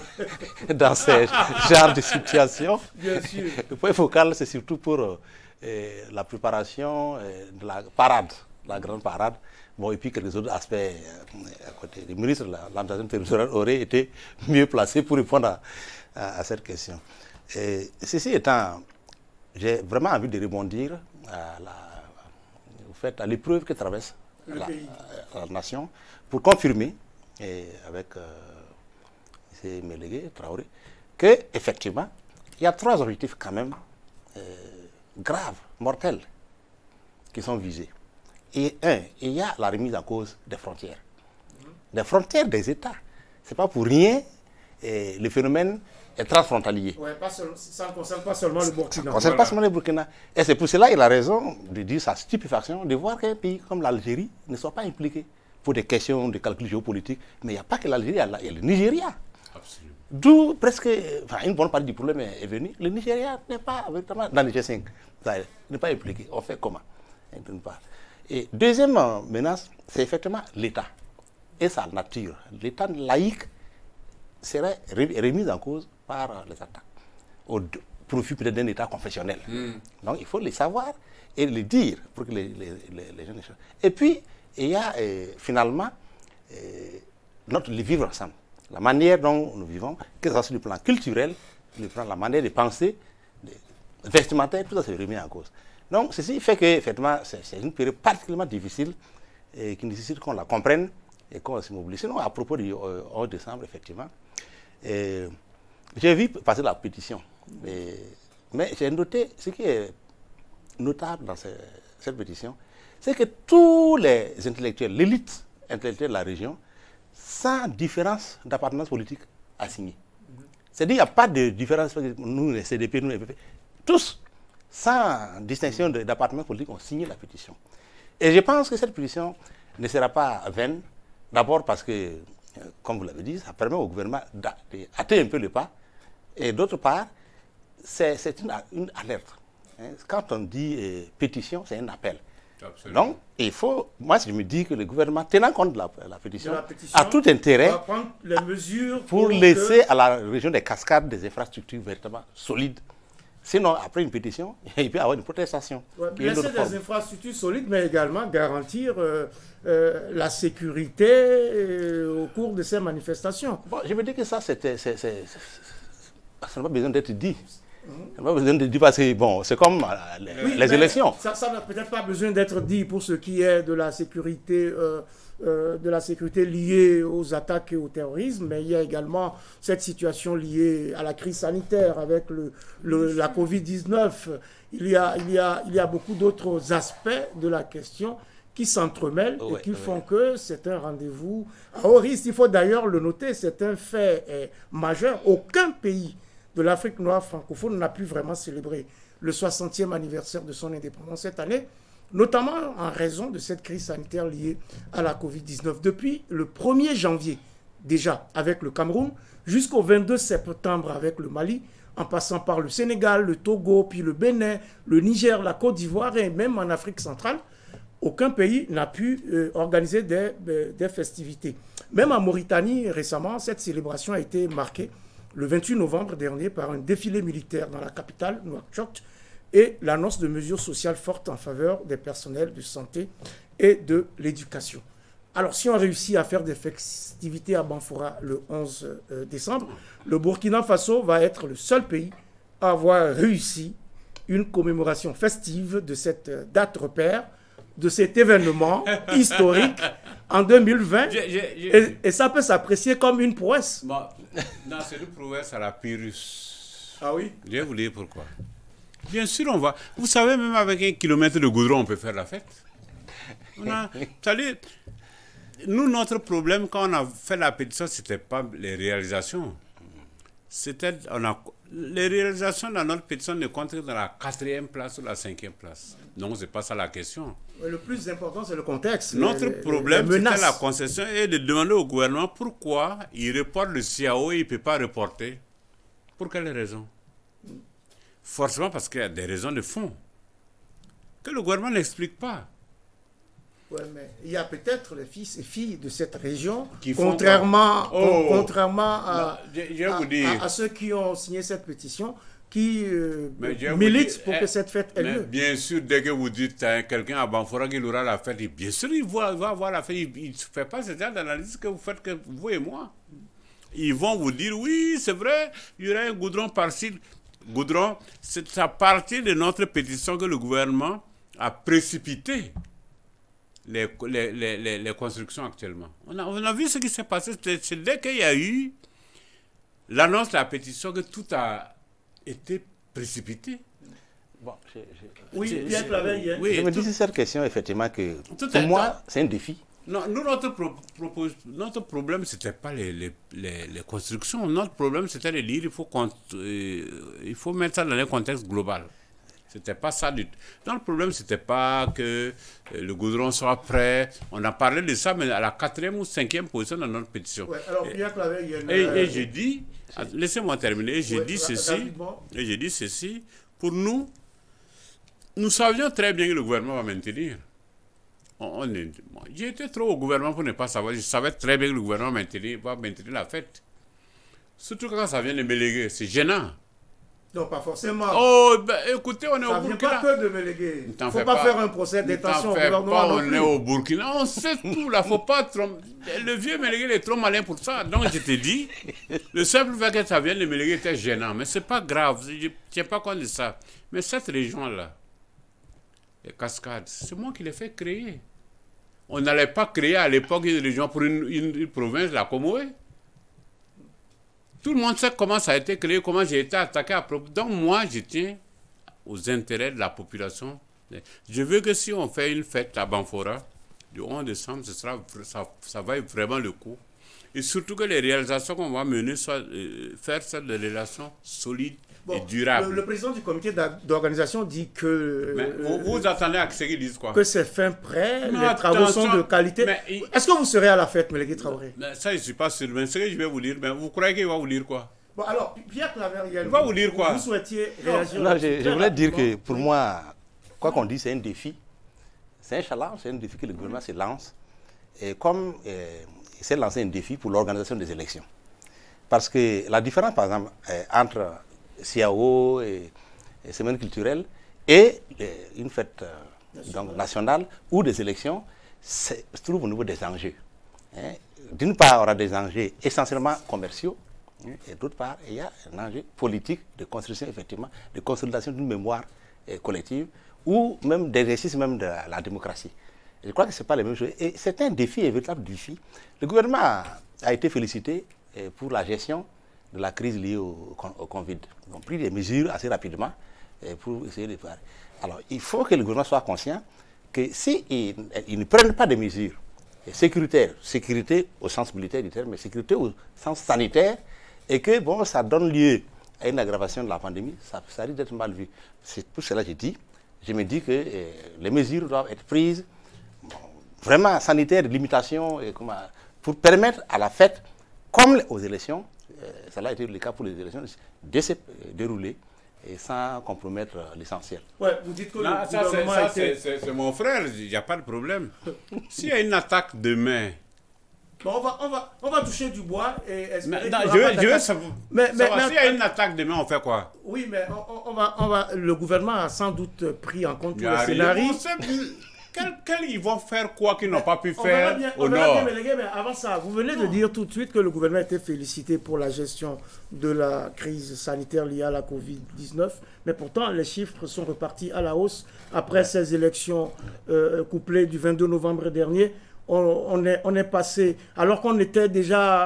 Speaker 3: dans ce genre de situation.
Speaker 1: Bien sûr.
Speaker 3: Le point focal, c'est surtout pour la préparation de la parade, la grande parade. Bon, et puis quelques autres aspects à côté. Le ministre de l'administration territoriale aurait été mieux placé pour répondre à cette question. Et ceci étant, j'ai vraiment envie de rebondir à l'épreuve que traverse la nation pour confirmer, avec M. Mélégué, Traoré, qu'effectivement, il y a 3 objectifs quand même graves, mortels, qui sont visés. Et il y a la remise en cause des frontières. Des frontières des États. Ce n'est pas pour rien, le phénomène est transfrontalier.
Speaker 1: Ouais, ça ne concerne pas seulement le Burkina.
Speaker 3: Ça ne concerne pas seulement le Burkina. Et c'est pour cela qu'il a raison de dire sa stupéfaction, de voir qu'un pays comme l'Algérie ne soit pas impliqué pour des questions de calcul géopolitique. Mais il n'y a pas que l'Algérie, il y a le Nigeria. Absolument. D'où presque, une bonne partie du problème est venue. Le Nigeria n'est pas véritablement dans le G5. Il n'est pas impliqué. On fait comment? D'une part. Et deuxième menace, c'est effectivement l'État et sa nature. L'État laïque serait remis en cause par les attaques, au profit peut-être d'un État confessionnel. Donc il faut le savoir et le dire pour que les gens les choses. Et puis, il y a finalement notre vivre ensemble. La manière dont nous vivons, que ce soit sur le plan culturel, la manière de penser, vestimentaire, tout ça c'est remis en cause. Donc, ceci fait que, effectivement, c'est une période particulièrement difficile et qui nécessite qu'on la comprenne et qu'on se mobilise. Sinon, à propos du 11 décembre, effectivement, j'ai vu passer la pétition. Mais j'ai noté, ce qui est notable dans cette pétition, c'est que tous les intellectuels, l'élite intellectuelle de la région, sans différence d'appartenance politique, a signé. C'est-à-dire qu'il n'y a pas de différence, nous, les CDP, nous, les PP, tous, sans distinction d'appartenance politique, ont signé la pétition. Et je pense que cette pétition ne sera pas vaine, d'abord parce que, comme vous l'avez dit, ça permet au gouvernement d'hâter un peu le pas, et d'autre part, c'est une alerte. Quand on dit pétition, c'est un appel.
Speaker 2: Absolument.
Speaker 3: Donc, il faut, moi je me dis que le gouvernement, tenant compte de la pétition,
Speaker 1: De la pétition,
Speaker 3: a tout intérêt
Speaker 1: va prendre les mesures
Speaker 3: pour laisser à la région des Cascades des infrastructures véritablement solides. Sinon, après une pétition, il peut y avoir une protestation.
Speaker 1: Laisser des infrastructures solides, mais également garantir la sécurité au cours de ces manifestations.
Speaker 3: Bon, je me dis que ça, ça n'a pas besoin d'être dit. Ça n'a pas besoin d'être dit parce que, bon, c'est comme les élections.
Speaker 1: Ça n'a peut-être pas besoin d'être dit pour ce qui est de la sécurité liée aux attaques et au terrorisme, mais il y a également cette situation liée à la crise sanitaire avec la Covid-19. Il y a beaucoup d'autres aspects de la question qui s'entremêlent et qui font que c'est un rendez-vous à haut risque. Il faut d'ailleurs le noter, c'est un fait majeur. Aucun pays de l'Afrique noire francophone n'a pu vraiment célébrer le 60e anniversaire de son indépendance cette année, notamment en raison de cette crise sanitaire liée à la Covid-19. Depuis le 1er janvier, déjà avec le Cameroun, jusqu'au 22 septembre avec le Mali, en passant par le Sénégal, le Togo, puis le Bénin, le Niger, la Côte d'Ivoire et même en Afrique centrale, aucun pays n'a pu organiser des festivités. Même en Mauritanie, récemment, cette célébration a été marquée le 28 novembre dernier par un défilé militaire dans la capitale, Nouakchott, et l'annonce de mesures sociales fortes en faveur des personnels de santé et de l'éducation. Alors, si on réussit à faire des festivités à Banfora le 11 décembre, le Burkina Faso va être le seul pays à avoir réussi une commémoration festive de cette date repère, de cet événement historique en 2020. Et ça peut s'apprécier comme une prouesse.
Speaker 2: Bon, non, c'est une prouesse à la Pyrrhus.
Speaker 1: Ah oui?
Speaker 2: Je vais vous dire pourquoi. Bien sûr, on va. Vous savez, même avec 1 kilomètre de goudron, on peut faire la fête. Nous, notre problème, quand on a fait la pétition, ce n'était pas les réalisations. Les réalisations dans notre pétition ne comptent que dans la 4e place ou la 5e place. Donc, ce n'est pas ça la question.
Speaker 1: Le plus important, c'est le contexte.
Speaker 2: Notre problème, c'était la concession et de demander au gouvernement pourquoi il reporte le CAO et il ne peut pas reporter. Pour quelles raisons? Forcément parce qu'il y a des raisons de fond que le gouvernement n'explique pas.
Speaker 1: Oui, mais il y a peut-être les fils et filles de cette région,
Speaker 2: qui
Speaker 1: contrairement
Speaker 2: à
Speaker 1: ceux qui ont signé cette pétition, qui militent pour que cette fête ait lieu.
Speaker 2: Bien sûr, dès que vous dites à quelqu'un à Banfora qu'il aura la fête, bien sûr, il va avoir la fête. Il ne fait pas ce genre d'analyse que vous faites, que vous et moi. Ils vont vous dire, oui, c'est vrai, il y aura un goudron par-ci. Goudron, c'est à partir de notre pétition que le gouvernement a précipité les constructions actuellement. On a vu ce qui s'est passé. C'est dès qu'il y a eu l'annonce de la pétition que tout a été précipité.
Speaker 3: Bon,
Speaker 1: oui, Pierre Claver,
Speaker 3: je me dis sur cette question, effectivement, que pour moi, c'est un défi.
Speaker 2: Non, nous, notre problème, ce n'était pas les constructions. Notre problème, c'était de dire il faut mettre ça dans un contexte global. C'était pas ça du tout. Donc, le problème, c'était pas que le goudron soit prêt. On a parlé de ça, mais à la 4e ou 5e position dans notre pétition.
Speaker 1: Ouais, alors, Pierre Claver,
Speaker 2: et j'ai dit, laissez-moi terminer, j'ai dit ceci, pour nous savions très bien que le gouvernement va maintenir. J'ai été trop au gouvernement pour ne pas savoir. Je savais très bien que le gouvernement va maintenir la fête. Surtout quand ça vient de Mélégué. C'est gênant.
Speaker 1: Non, pas forcément.
Speaker 2: Oh, ben, écoutez, on est au Burkina.
Speaker 1: Ça ne vient pas que de Mélégué. Il ne faut pas faire un procès d'intention au gouvernement.
Speaker 2: On est au Burkina. On sait tout là. Faut pas le vieux Mélégué il est trop malin pour ça. Donc, je te dis, le simple fait que ça vienne de Mélégué était gênant. Mais ce n'est pas grave. Je ne tiens pas compte de ça. Mais cette région-là, les Cascades, c'est moi qui l'ai fait créer. On n'allait pas créer à l'époque une région pour une province, la Comoé. Tout le monde sait comment ça a été créé, comment j'ai été attaqué à propos. Donc moi, je tiens aux intérêts de la population. Je veux que si on fait une fête à Banfora, du 11 décembre, ça vaille vraiment le coup. Et surtout que les réalisations qu'on va mener soient faire des relations solides et durables.
Speaker 1: Le président du comité d'organisation dit que...
Speaker 2: vous attendez à ce qu'ils disent quoi?
Speaker 1: Que c'est fin prêt, les travaux sont de qualité. Est-ce que vous serez à la fête, Mélégué Traoré?
Speaker 2: Ça, je ne suis pas sûr. Mais ce que je vais vous dire, vous croyez qu'il va vous dire quoi?
Speaker 1: Bon, alors, Pierre Claver,
Speaker 2: il va vous dire quoi?
Speaker 1: Vous souhaitiez réagir?
Speaker 3: Non, je voulais dire que pour moi, quoi qu'on dise, c'est un défi. C'est un challenge, c'est un défi que le gouvernement se lance. Et comme il s'est lancé un défi pour l'organisation des élections. Parce que la différence, par exemple, entre CAO et semaine culturelle et une fête donc, nationale ou des élections se trouve au niveau des enjeux. Hein. D'une part, on aura des enjeux essentiellement commerciaux, hein, et d'autre part, il y a un enjeu politique de construction, effectivement, de consolidation d'une mémoire collective ou même d'exercice même de la démocratie. Je crois que ce n'est pas les mêmes choses. Et c'est un défi, un véritable défi. Le gouvernement a été félicité pour la gestion de la crise liée au Covid. Ils ont pris des mesures assez rapidement pour essayer de faire. Alors, il faut que le gouvernement soit conscient que s'ils ne prennent pas de mesures sécuritaires, sécurité au sens militaire du terme, mais sécurité au sens sanitaire, et que bon, ça donne lieu à une aggravation de la pandémie, ça risque d'être mal vu. C'est pour cela que je me dis que les mesures doivent être prises vraiment sanitaires, de limitation, pour permettre à la fête, comme aux élections, ça a été le cas pour les élections, de se dérouler et sans compromettre l'essentiel.
Speaker 1: Ouais, vous dites que
Speaker 2: c'est mon frère, il n'y a pas de problème. S'il y a une attaque demain...
Speaker 1: Bon, on va toucher du bois et espérer...
Speaker 2: je veux savoir. S'il y a une attaque demain, on fait quoi?
Speaker 1: Oui, mais le gouvernement a sans doute pris en compte tous les scénarios.
Speaker 2: Ils vont faire quoi qu'ils n'ont pas pu faire au Nord?
Speaker 1: Mais avant ça, vous venez de dire tout de suite que le gouvernement a été félicité pour la gestion de la crise sanitaire liée à la Covid-19. Mais pourtant, les chiffres sont repartis à la hausse après ces élections couplées du 22 novembre dernier. On est passé, alors qu'on était déjà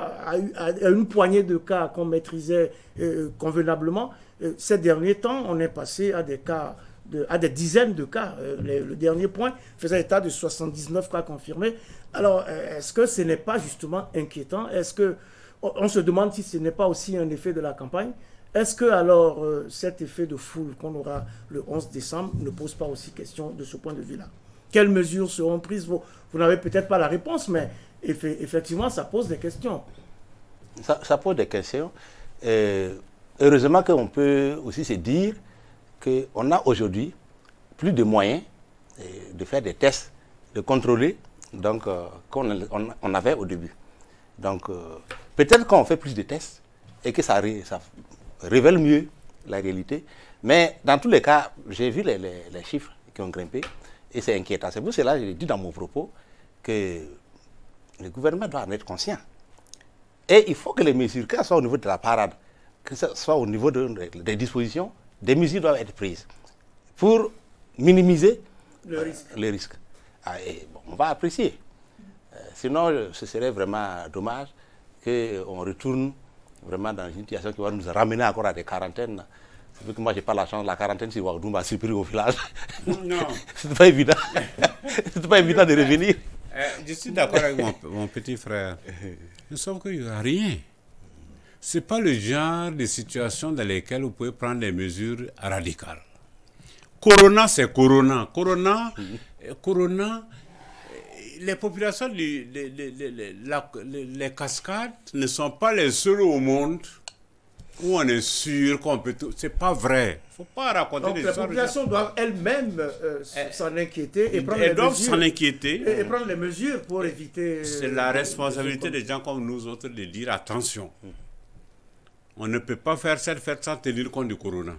Speaker 1: à une poignée de cas qu'on maîtrisait convenablement, ces derniers temps, on est passé à des cas... à des dizaines de cas. Le dernier point faisait état de 79 cas confirmés. Alors, est-ce que ce n'est pas justement inquiétant? Est-ce que on se demande si ce n'est pas aussi un effet de la campagne? Est-ce que alors cet effet de foule qu'on aura le 11 décembre ne pose pas aussi question de ce point de vue-là? Quelles mesures seront prises? Vous n'avez peut-être pas la réponse, mais effectivement, ça pose des questions.
Speaker 3: Ça pose des questions. Heureusement qu'on peut aussi se dire qu'on a aujourd'hui plus de moyens de faire des tests, de contrôler, donc qu'on avait au début. Donc peut-être qu'on fait plus de tests et que ça révèle mieux la réalité. Mais dans tous les cas, j'ai vu les chiffres qui ont grimpé et c'est inquiétant. C'est pour cela que j'ai dit dans mon propos que le gouvernement doit en être conscient. Et il faut que les mesures, que ce soit au niveau de la parade, que ce soit au niveau des dispositions, des mesures doivent être prises pour minimiser le risque. On va apprécier. Sinon, ce serait vraiment dommage qu'on retourne vraiment dans une situation qui va nous ramener encore à des quarantaines. C'est que moi, je n'ai pas la chance. La quarantaine, si Ouagadougou m'a surpris au village. Non. C'est pas évident. C'est pas évident de revenir.
Speaker 2: Je suis d'accord avec mon petit frère. Sauf qu'il n'y a rien. Ce n'est pas le genre de situation dans lesquelles vous pouvez prendre des mesures radicales. Corona, c'est Corona. Corona, les populations, les cascades ne sont pas les seules au monde où on est sûr qu'on peut tout. C'est pas vrai. Il ne faut pas raconter des histoires.
Speaker 1: Donc les populations doivent elles-mêmes s'en inquiéter et prendre
Speaker 2: les mesures.
Speaker 1: Et prendre les mesures pour éviter...
Speaker 2: C'est la responsabilité des gens comme nous autres de dire attention. On ne peut pas faire cette fête sans tenir compte du corona.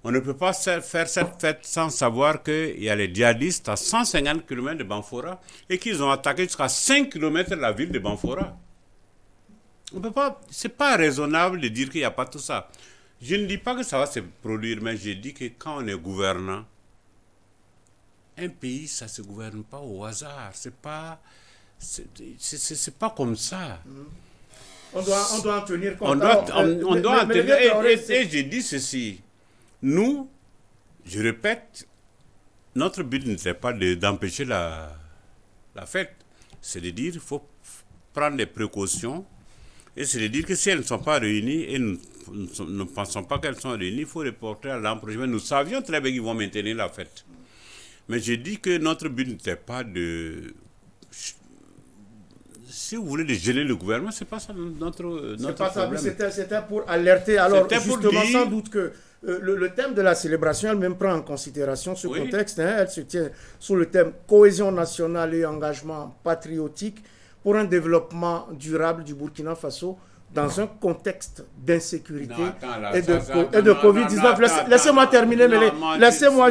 Speaker 2: On ne peut pas faire cette fête sans savoir qu'il y a les djihadistes à 150 km de Banfora et qu'ils ont attaqué jusqu'à 5 km de la ville de Banfora. On peut pas, c'est pas raisonnable de dire qu'il n'y a pas tout ça. Je ne dis pas que ça va se produire, mais je dis que quand on est gouvernant, un pays, ça ne se gouverne pas au hasard. C'est pas comme ça.
Speaker 1: On doit en tenir compte.
Speaker 2: On doit en tenir. Et je dis ceci. Nous, je répète, notre but n'était pas d'empêcher la fête. C'est de dire qu'il faut prendre des précautions. Et c'est de dire que si elles ne sont pas réunies, et nous ne pensons pas qu'elles sont réunies, il faut reporter à l'an prochain. Nous savions très bien qu'ils vont maintenir la fête. Mais je dis que notre but n'était pas de... Si vous voulez de gêner le gouvernement, ce n'est pas ça notre
Speaker 1: c'est pas
Speaker 2: problème.
Speaker 1: C'était pour alerter. Alors, justement, sans doute que le thème de la célébration elle-même prend en considération ce contexte. Hein, elle se tient sous le thème cohésion nationale et engagement patriotique pour un développement durable du Burkina Faso dans un contexte d'insécurité et de Covid-19. Laissez-moi terminer, mais laissez-moi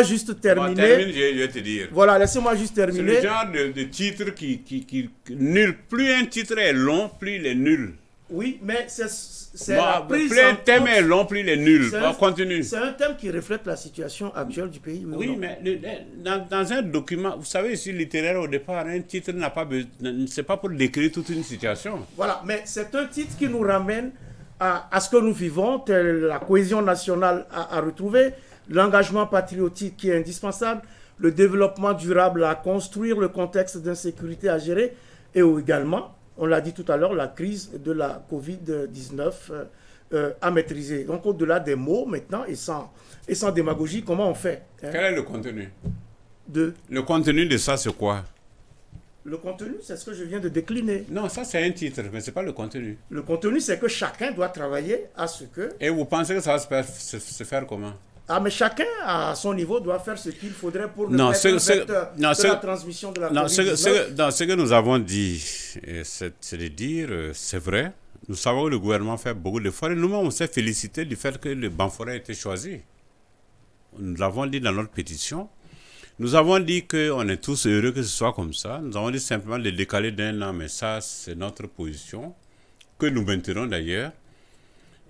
Speaker 1: juste terminer.
Speaker 2: Termine, je vais te dire.
Speaker 1: Voilà, laissez-moi juste terminer.
Speaker 2: C'est le genre de titre qui nul. Plus un titre est long, plus il est nul.
Speaker 1: Oui, mais c'est la prise
Speaker 2: plus un thème est long, plus il est nul. Continue.
Speaker 1: C'est un thème qui reflète la situation actuelle du pays.
Speaker 2: Oui, mais dans un document, vous savez, ici, littéraire, au départ, un titre n'a pas besoin, c'est pas pour décrire toute une situation.
Speaker 1: Voilà, mais c'est un titre qui nous ramène à ce que nous vivons, la cohésion nationale à retrouver, l'engagement patriotique qui est indispensable, le développement durable à construire, le contexte d'insécurité à gérer, et également, on l'a dit tout à l'heure, la crise de la Covid-19 à maîtriser. Donc, au-delà des mots, maintenant, et sans démagogie, comment on fait
Speaker 2: hein? Quel est le contenu Le contenu de ça, c'est quoi?
Speaker 1: Le contenu, c'est ce que je viens de décliner.
Speaker 2: Non, ça, c'est un titre, mais ce n'est pas le contenu.
Speaker 1: Le contenu, c'est que chacun doit travailler à ce que...
Speaker 2: Et vous pensez que ça va se faire comment?
Speaker 1: Ah, mais chacun, à son niveau, doit faire ce qu'il faudrait pour ne pas être la transmission de la COVID-19.
Speaker 2: Ce que nous avons dit, c'est de dire, c'est vrai, nous savons que le gouvernement fait beaucoup d'efforts et nous-mêmes, on s'est félicité du fait que le Banfora a été choisi. Nous l'avons dit dans notre pétition. Nous avons dit qu'on est tous heureux que ce soit comme ça. Nous avons dit simplement de le décaler d'1 an, mais ça, c'est notre position, que nous maintenons d'ailleurs.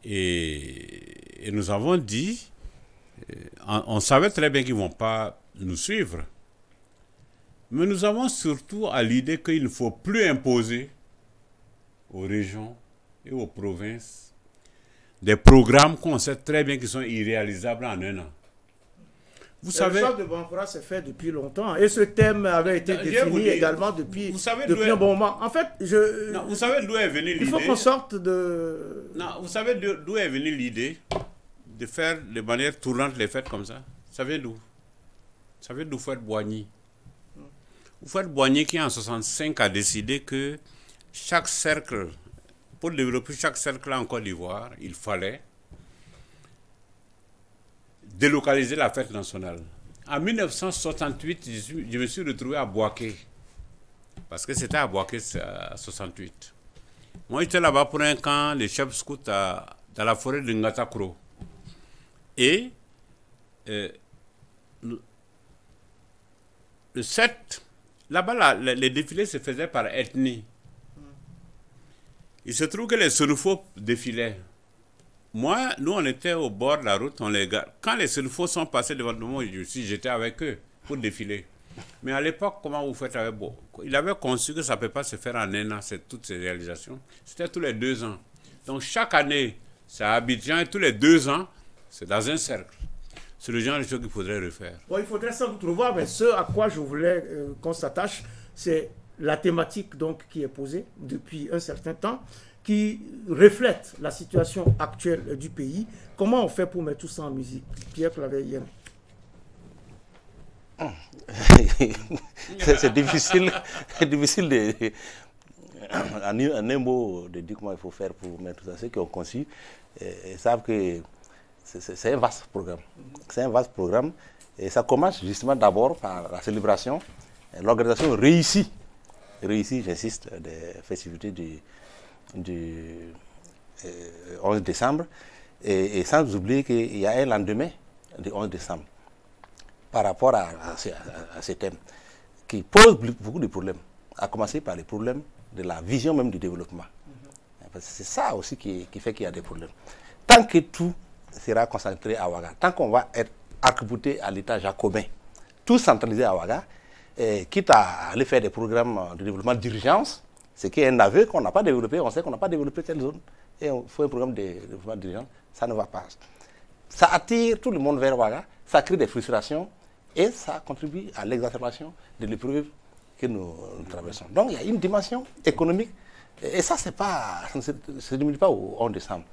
Speaker 2: Et nous avons dit... On savait très bien qu'ils ne vont pas nous suivre. Mais nous avons surtout à l'idée qu'il ne faut plus imposer aux régions et aux provinces des programmes qu'on sait très bien qu'ils sont irréalisables en 1 an. Vous savez,
Speaker 1: le choix de Banfora s'est fait depuis longtemps et ce thème avait été défini également depuis un bon moment. En fait,
Speaker 2: vous savez d'où est venue l'idée?
Speaker 1: Il faut qu'on sorte de...
Speaker 2: Non, vous savez d'où est venue l'idée de faire de manière tournante les fêtes comme ça? Ça vient d'où? Ça vient d'où Fouad Boigny. Fouad Boigny qui en 65 a décidé que chaque cercle, pour développer chaque cercle en Côte d'Ivoire, il fallait délocaliser la fête nationale. En 1968, je me suis retrouvé à Boaké. Parce que c'était à Boaké, à 68. Moi, j'étais là-bas pour un camp de chefs scouts dans la forêt de Ngatakro. Et le 7, là-bas, les défilés se faisaient par ethnie. Il se trouve que les Senufo défilaient. Nous, on était au bord de la route, on les garde. Quand les Senufo sont passés devant nous, j'étais avec eux pour défiler. Mais à l'époque, comment vous faites avec vous? Il avait conçu que ça ne peut pas se faire en 1 an, toutes ces réalisations. C'était tous les 2 ans. Donc chaque année, c'est à Abidjan et tous les 2 ans, c'est dans un cercle. C'est le genre de choses qu'il faudrait refaire.
Speaker 1: Bon, il faudrait sans doute revoir, mais ce à quoi je voulais qu'on s'attache, c'est la thématique donc, qui est posée depuis un certain temps, qui reflète la situation actuelle du pays. Comment on fait pour mettre tout ça en musique? Pierre Claveyen.
Speaker 3: C'est difficile, en un mot de dire comment il faut faire pour mettre tout ça. Ceux qui ont conçu savent que c'est un vaste programme. C'est un vaste programme et ça commence justement d'abord par la célébration, l'organisation réussie, j'insiste, des festivités du 11 décembre et sans oublier qu'il y a un lendemain du 11 décembre par rapport à ces thèmes qui posent beaucoup de problèmes, à commencer par les problèmes de la vision même du développement. C'est ça aussi qui fait qu'il y a des problèmes. Tant que tout sera concentré à Ouaga, tant qu'on va être arc-bouté à l'état jacobin, tout centralisé à Ouaga, quitte à aller faire des programmes de développement d'urgence, ce qui est un aveu qu'on n'a pas développé, on sait qu'on n'a pas développé telle zone, et on fait un programme de développement d'urgence, ça ne va pas. Ça attire tout le monde vers Ouaga, ça crée des frustrations, et ça contribue à l'exacerbation de l'épreuve que nous traversons. Donc il y a une dimension économique, et ça ça ne se limite pas au 11 décembre.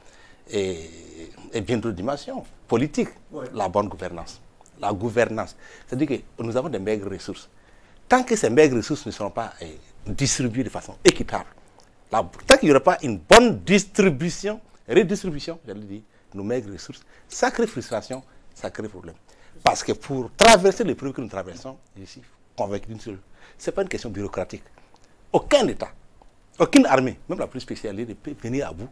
Speaker 3: Et bien d'autres dimensions politiques, la bonne gouvernance. La gouvernance, c'est-à-dire que nous avons des maigres ressources. Tant que ces maigres ressources ne seront pas distribuées de façon équitable, tant qu'il n'y aura pas une bonne redistribution, j'allais dire, nos maigres ressources, ça crée frustration, ça crée problème. Parce que pour traverser les preuves que nous traversons, je suis convaincu d'une seule, ce n'est pas une question bureaucratique. Aucun État, aucune armée, même la plus spécialisée, ne peut venir à bout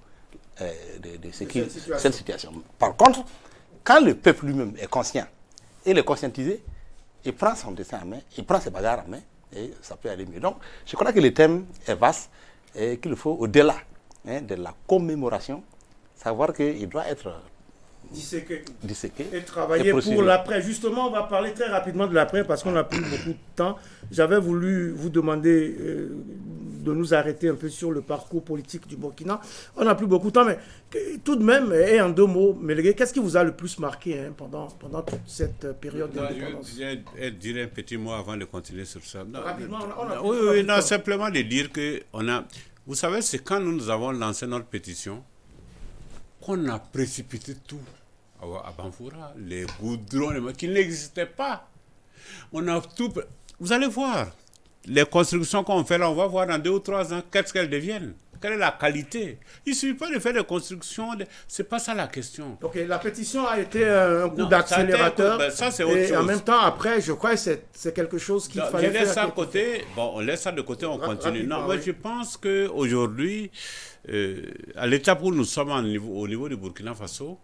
Speaker 3: de cette situation. Par contre, quand le peuple lui-même est conscient, il est conscientisé, il prend son destin en main, il prend ses bagarres en main, et ça peut aller mieux. Donc, je crois que le thème est vaste et qu'il faut, au-delà de la commémoration, savoir qu'il doit être disséqué
Speaker 1: et travailler pour l'après. Justement, on va parler très rapidement de l'après parce qu'on n'a plus beaucoup de temps. J'avais voulu vous demander de nous arrêter un peu sur le parcours politique du Burkina. On n'a plus beaucoup de temps, mais tout de même, et en 2 mots, Mélégué, qu'est-ce qui vous a le plus marqué pendant toute cette période d'indépendance?
Speaker 2: Je dirais un petit mot avant de continuer sur ça. Non,
Speaker 1: rapidement,
Speaker 2: non, simplement de dire que vous savez, c'est quand nous avons lancé notre pétition qu'on a précipité tout à Banfoura, les goudrons, qui n'existaient pas. On a tout. Vous allez voir, les constructions qu'on fait là, on va voir dans 2 ou 3 ans, qu'est-ce qu'elles deviennent. Quelle est la qualité? Il ne suffit pas de faire des constructions, c'est pas ça la question.
Speaker 1: Ok, la pétition a été un coup d'accélérateur.
Speaker 2: Ça, c'est autre chose.
Speaker 1: En même temps, après, je crois que c'est quelque chose qu'il fallait faire.
Speaker 2: Je laisse ça de côté. Bon, on laisse ça de côté, on continue. Non, moi, je pense qu'aujourd'hui, à l'étape où nous sommes au niveau du Burkina Faso,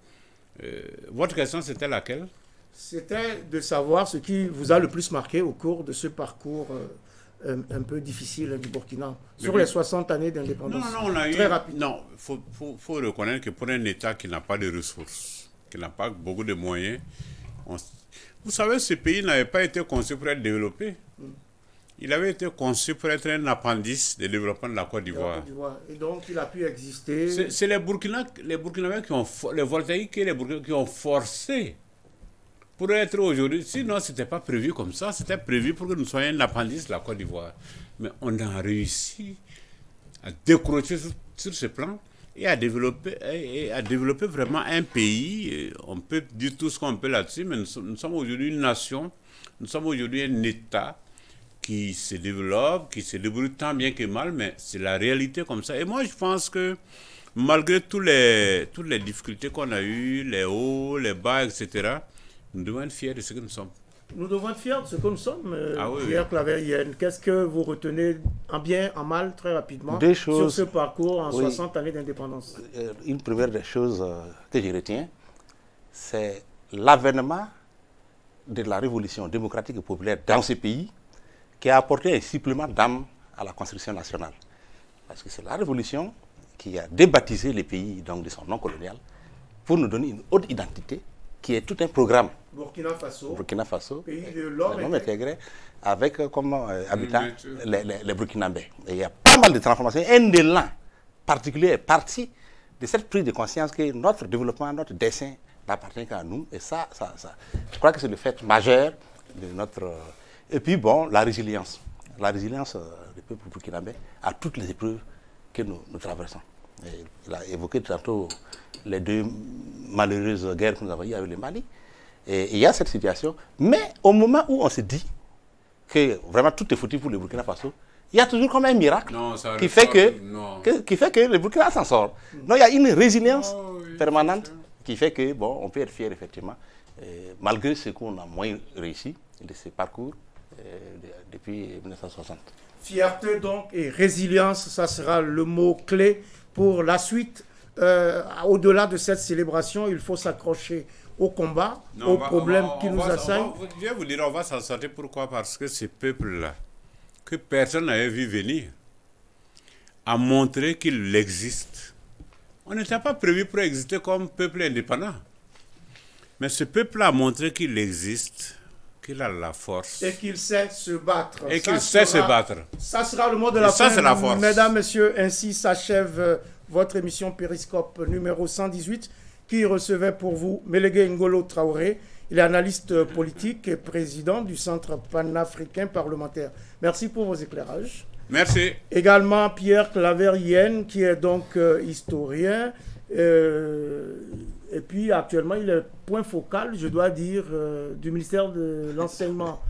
Speaker 2: votre question, c'était laquelle? C'était
Speaker 1: de savoir ce qui vous a le plus marqué au cours de ce parcours un peu difficile du Burkina, sur les 60 années d'indépendance.
Speaker 2: Non, on a
Speaker 1: très rapide.
Speaker 2: Non, faut reconnaître que pour un État qui n'a pas de ressources, qui n'a pas beaucoup de moyens, vous savez, ce pays n'avait pas été conçu pour être développé. Il avait été conçu pour être un appendice de développement de la Côte d'Ivoire.
Speaker 1: Et donc, il a pu exister.
Speaker 2: C'est les Burkinabés qui ont, les Voltaïques et les Burkinabés qui ont forcé pour être aujourd'hui. Sinon, ce n'était pas prévu comme ça. C'était prévu pour que nous soyons un appendice de la Côte d'Ivoire. Mais on a réussi à décrocher sur ce plan et à développer vraiment un pays. On peut dire tout ce qu'on peut là-dessus, mais nous sommes aujourd'hui une nation, nous sommes aujourd'hui un État qui se développe, qui se débrouille tant bien que mal, mais c'est la réalité comme ça. Et moi, je pense que malgré toutes les difficultés qu'on a eues, les hauts, les bas, etc., nous devons être fiers de ce que nous sommes.
Speaker 1: Nous devons être fiers de ce que nous sommes, Pierre Claverienne. Qu'est-ce que vous retenez en bien, en mal, très rapidement, sur ce parcours en 60 années d'indépendance?
Speaker 3: Une première des choses que je retiens, c'est l'avènement de la révolution démocratique et populaire dans ce pays qui a apporté un supplément d'âme à la construction nationale. Parce que c'est la révolution qui a débaptisé les pays donc, de son nom colonial pour nous donner une haute identité qui est tout un programme.
Speaker 1: Burkina Faso,
Speaker 3: pays de l'homme intégré, avec comme habitants les Burkinabés. Et il y a pas mal de transformations. Un élan particulier est parti de cette prise de conscience que notre développement, notre dessein n'appartient qu'à nous. Et ça, je crois que c'est le fait majeur de notre... Et puis, bon, la résilience. La résilience du peuple burkinabé à toutes les épreuves que nous traversons. Et il a évoqué tantôt les 2 malheureuses guerres que nous avons eues avec le Mali. Et il y a cette situation. Mais au moment où on se dit que vraiment tout est foutu pour le Burkina Faso, il y a toujours comme un miracle qui fait que le Burkina s'en sort. Non, il y a une résilience permanente qui fait que, bon, on peut être fier effectivement, malgré ce qu'on a moins réussi de ce parcours depuis 1960.
Speaker 1: Fierté donc et résilience, ça sera le mot-clé pour la suite. Au-delà de cette célébration, il faut s'accrocher au combat, aux problèmes qui nous assaillent.
Speaker 2: Je vais vous dire, on va s'en sortir. Pourquoi? Parce que ces peuples-là, que personne n'avait vu venir, a montré qu'il existe. On n'était pas prévu pour exister comme peuple indépendant. Mais ce peuple a montré qu'il existe, qu'il a la force.
Speaker 1: Et qu'il sait se battre.
Speaker 2: Et qu'il sait se battre.
Speaker 1: Ça sera le mot de la fin.
Speaker 2: Ça, c'est la force.
Speaker 1: Mesdames, Messieurs, ainsi s'achève votre émission Périscope numéro 118 qui recevait pour vous Mélégué Ngolo Traoré. Il est analyste politique et président du Centre panafricain parlementaire. Merci pour vos éclairages.
Speaker 2: Merci.
Speaker 1: Également Pierre Claverienne qui est donc historien. Et puis actuellement, il est point focal, je dois dire, du ministère de l'Enseignement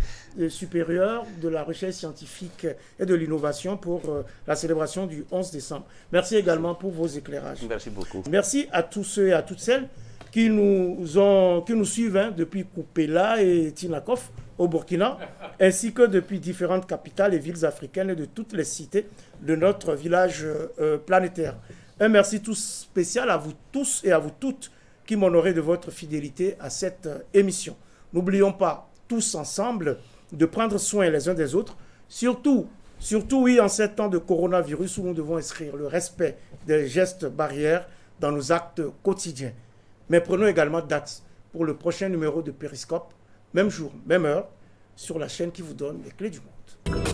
Speaker 1: supérieur, de la recherche scientifique et de l'innovation pour la célébration du 11 décembre. Merci également pour vos éclairages.
Speaker 3: Merci beaucoup.
Speaker 1: Merci à tous ceux et à toutes celles qui nous suivent hein, depuis Koupela et Tinakov au Burkina, ainsi que depuis différentes capitales et villes africaines et de toutes les cités de notre village planétaire. Un merci tout spécial à vous tous et à vous toutes qui m'honorez de votre fidélité à cette émission. N'oublions pas, tous ensemble, de prendre soin les uns des autres, surtout oui, en ces temps de coronavirus où nous devons inscrire le respect des gestes barrières dans nos actes quotidiens. Mais prenons également date pour le prochain numéro de Périscope, même jour, même heure, sur la chaîne qui vous donne les clés du monde.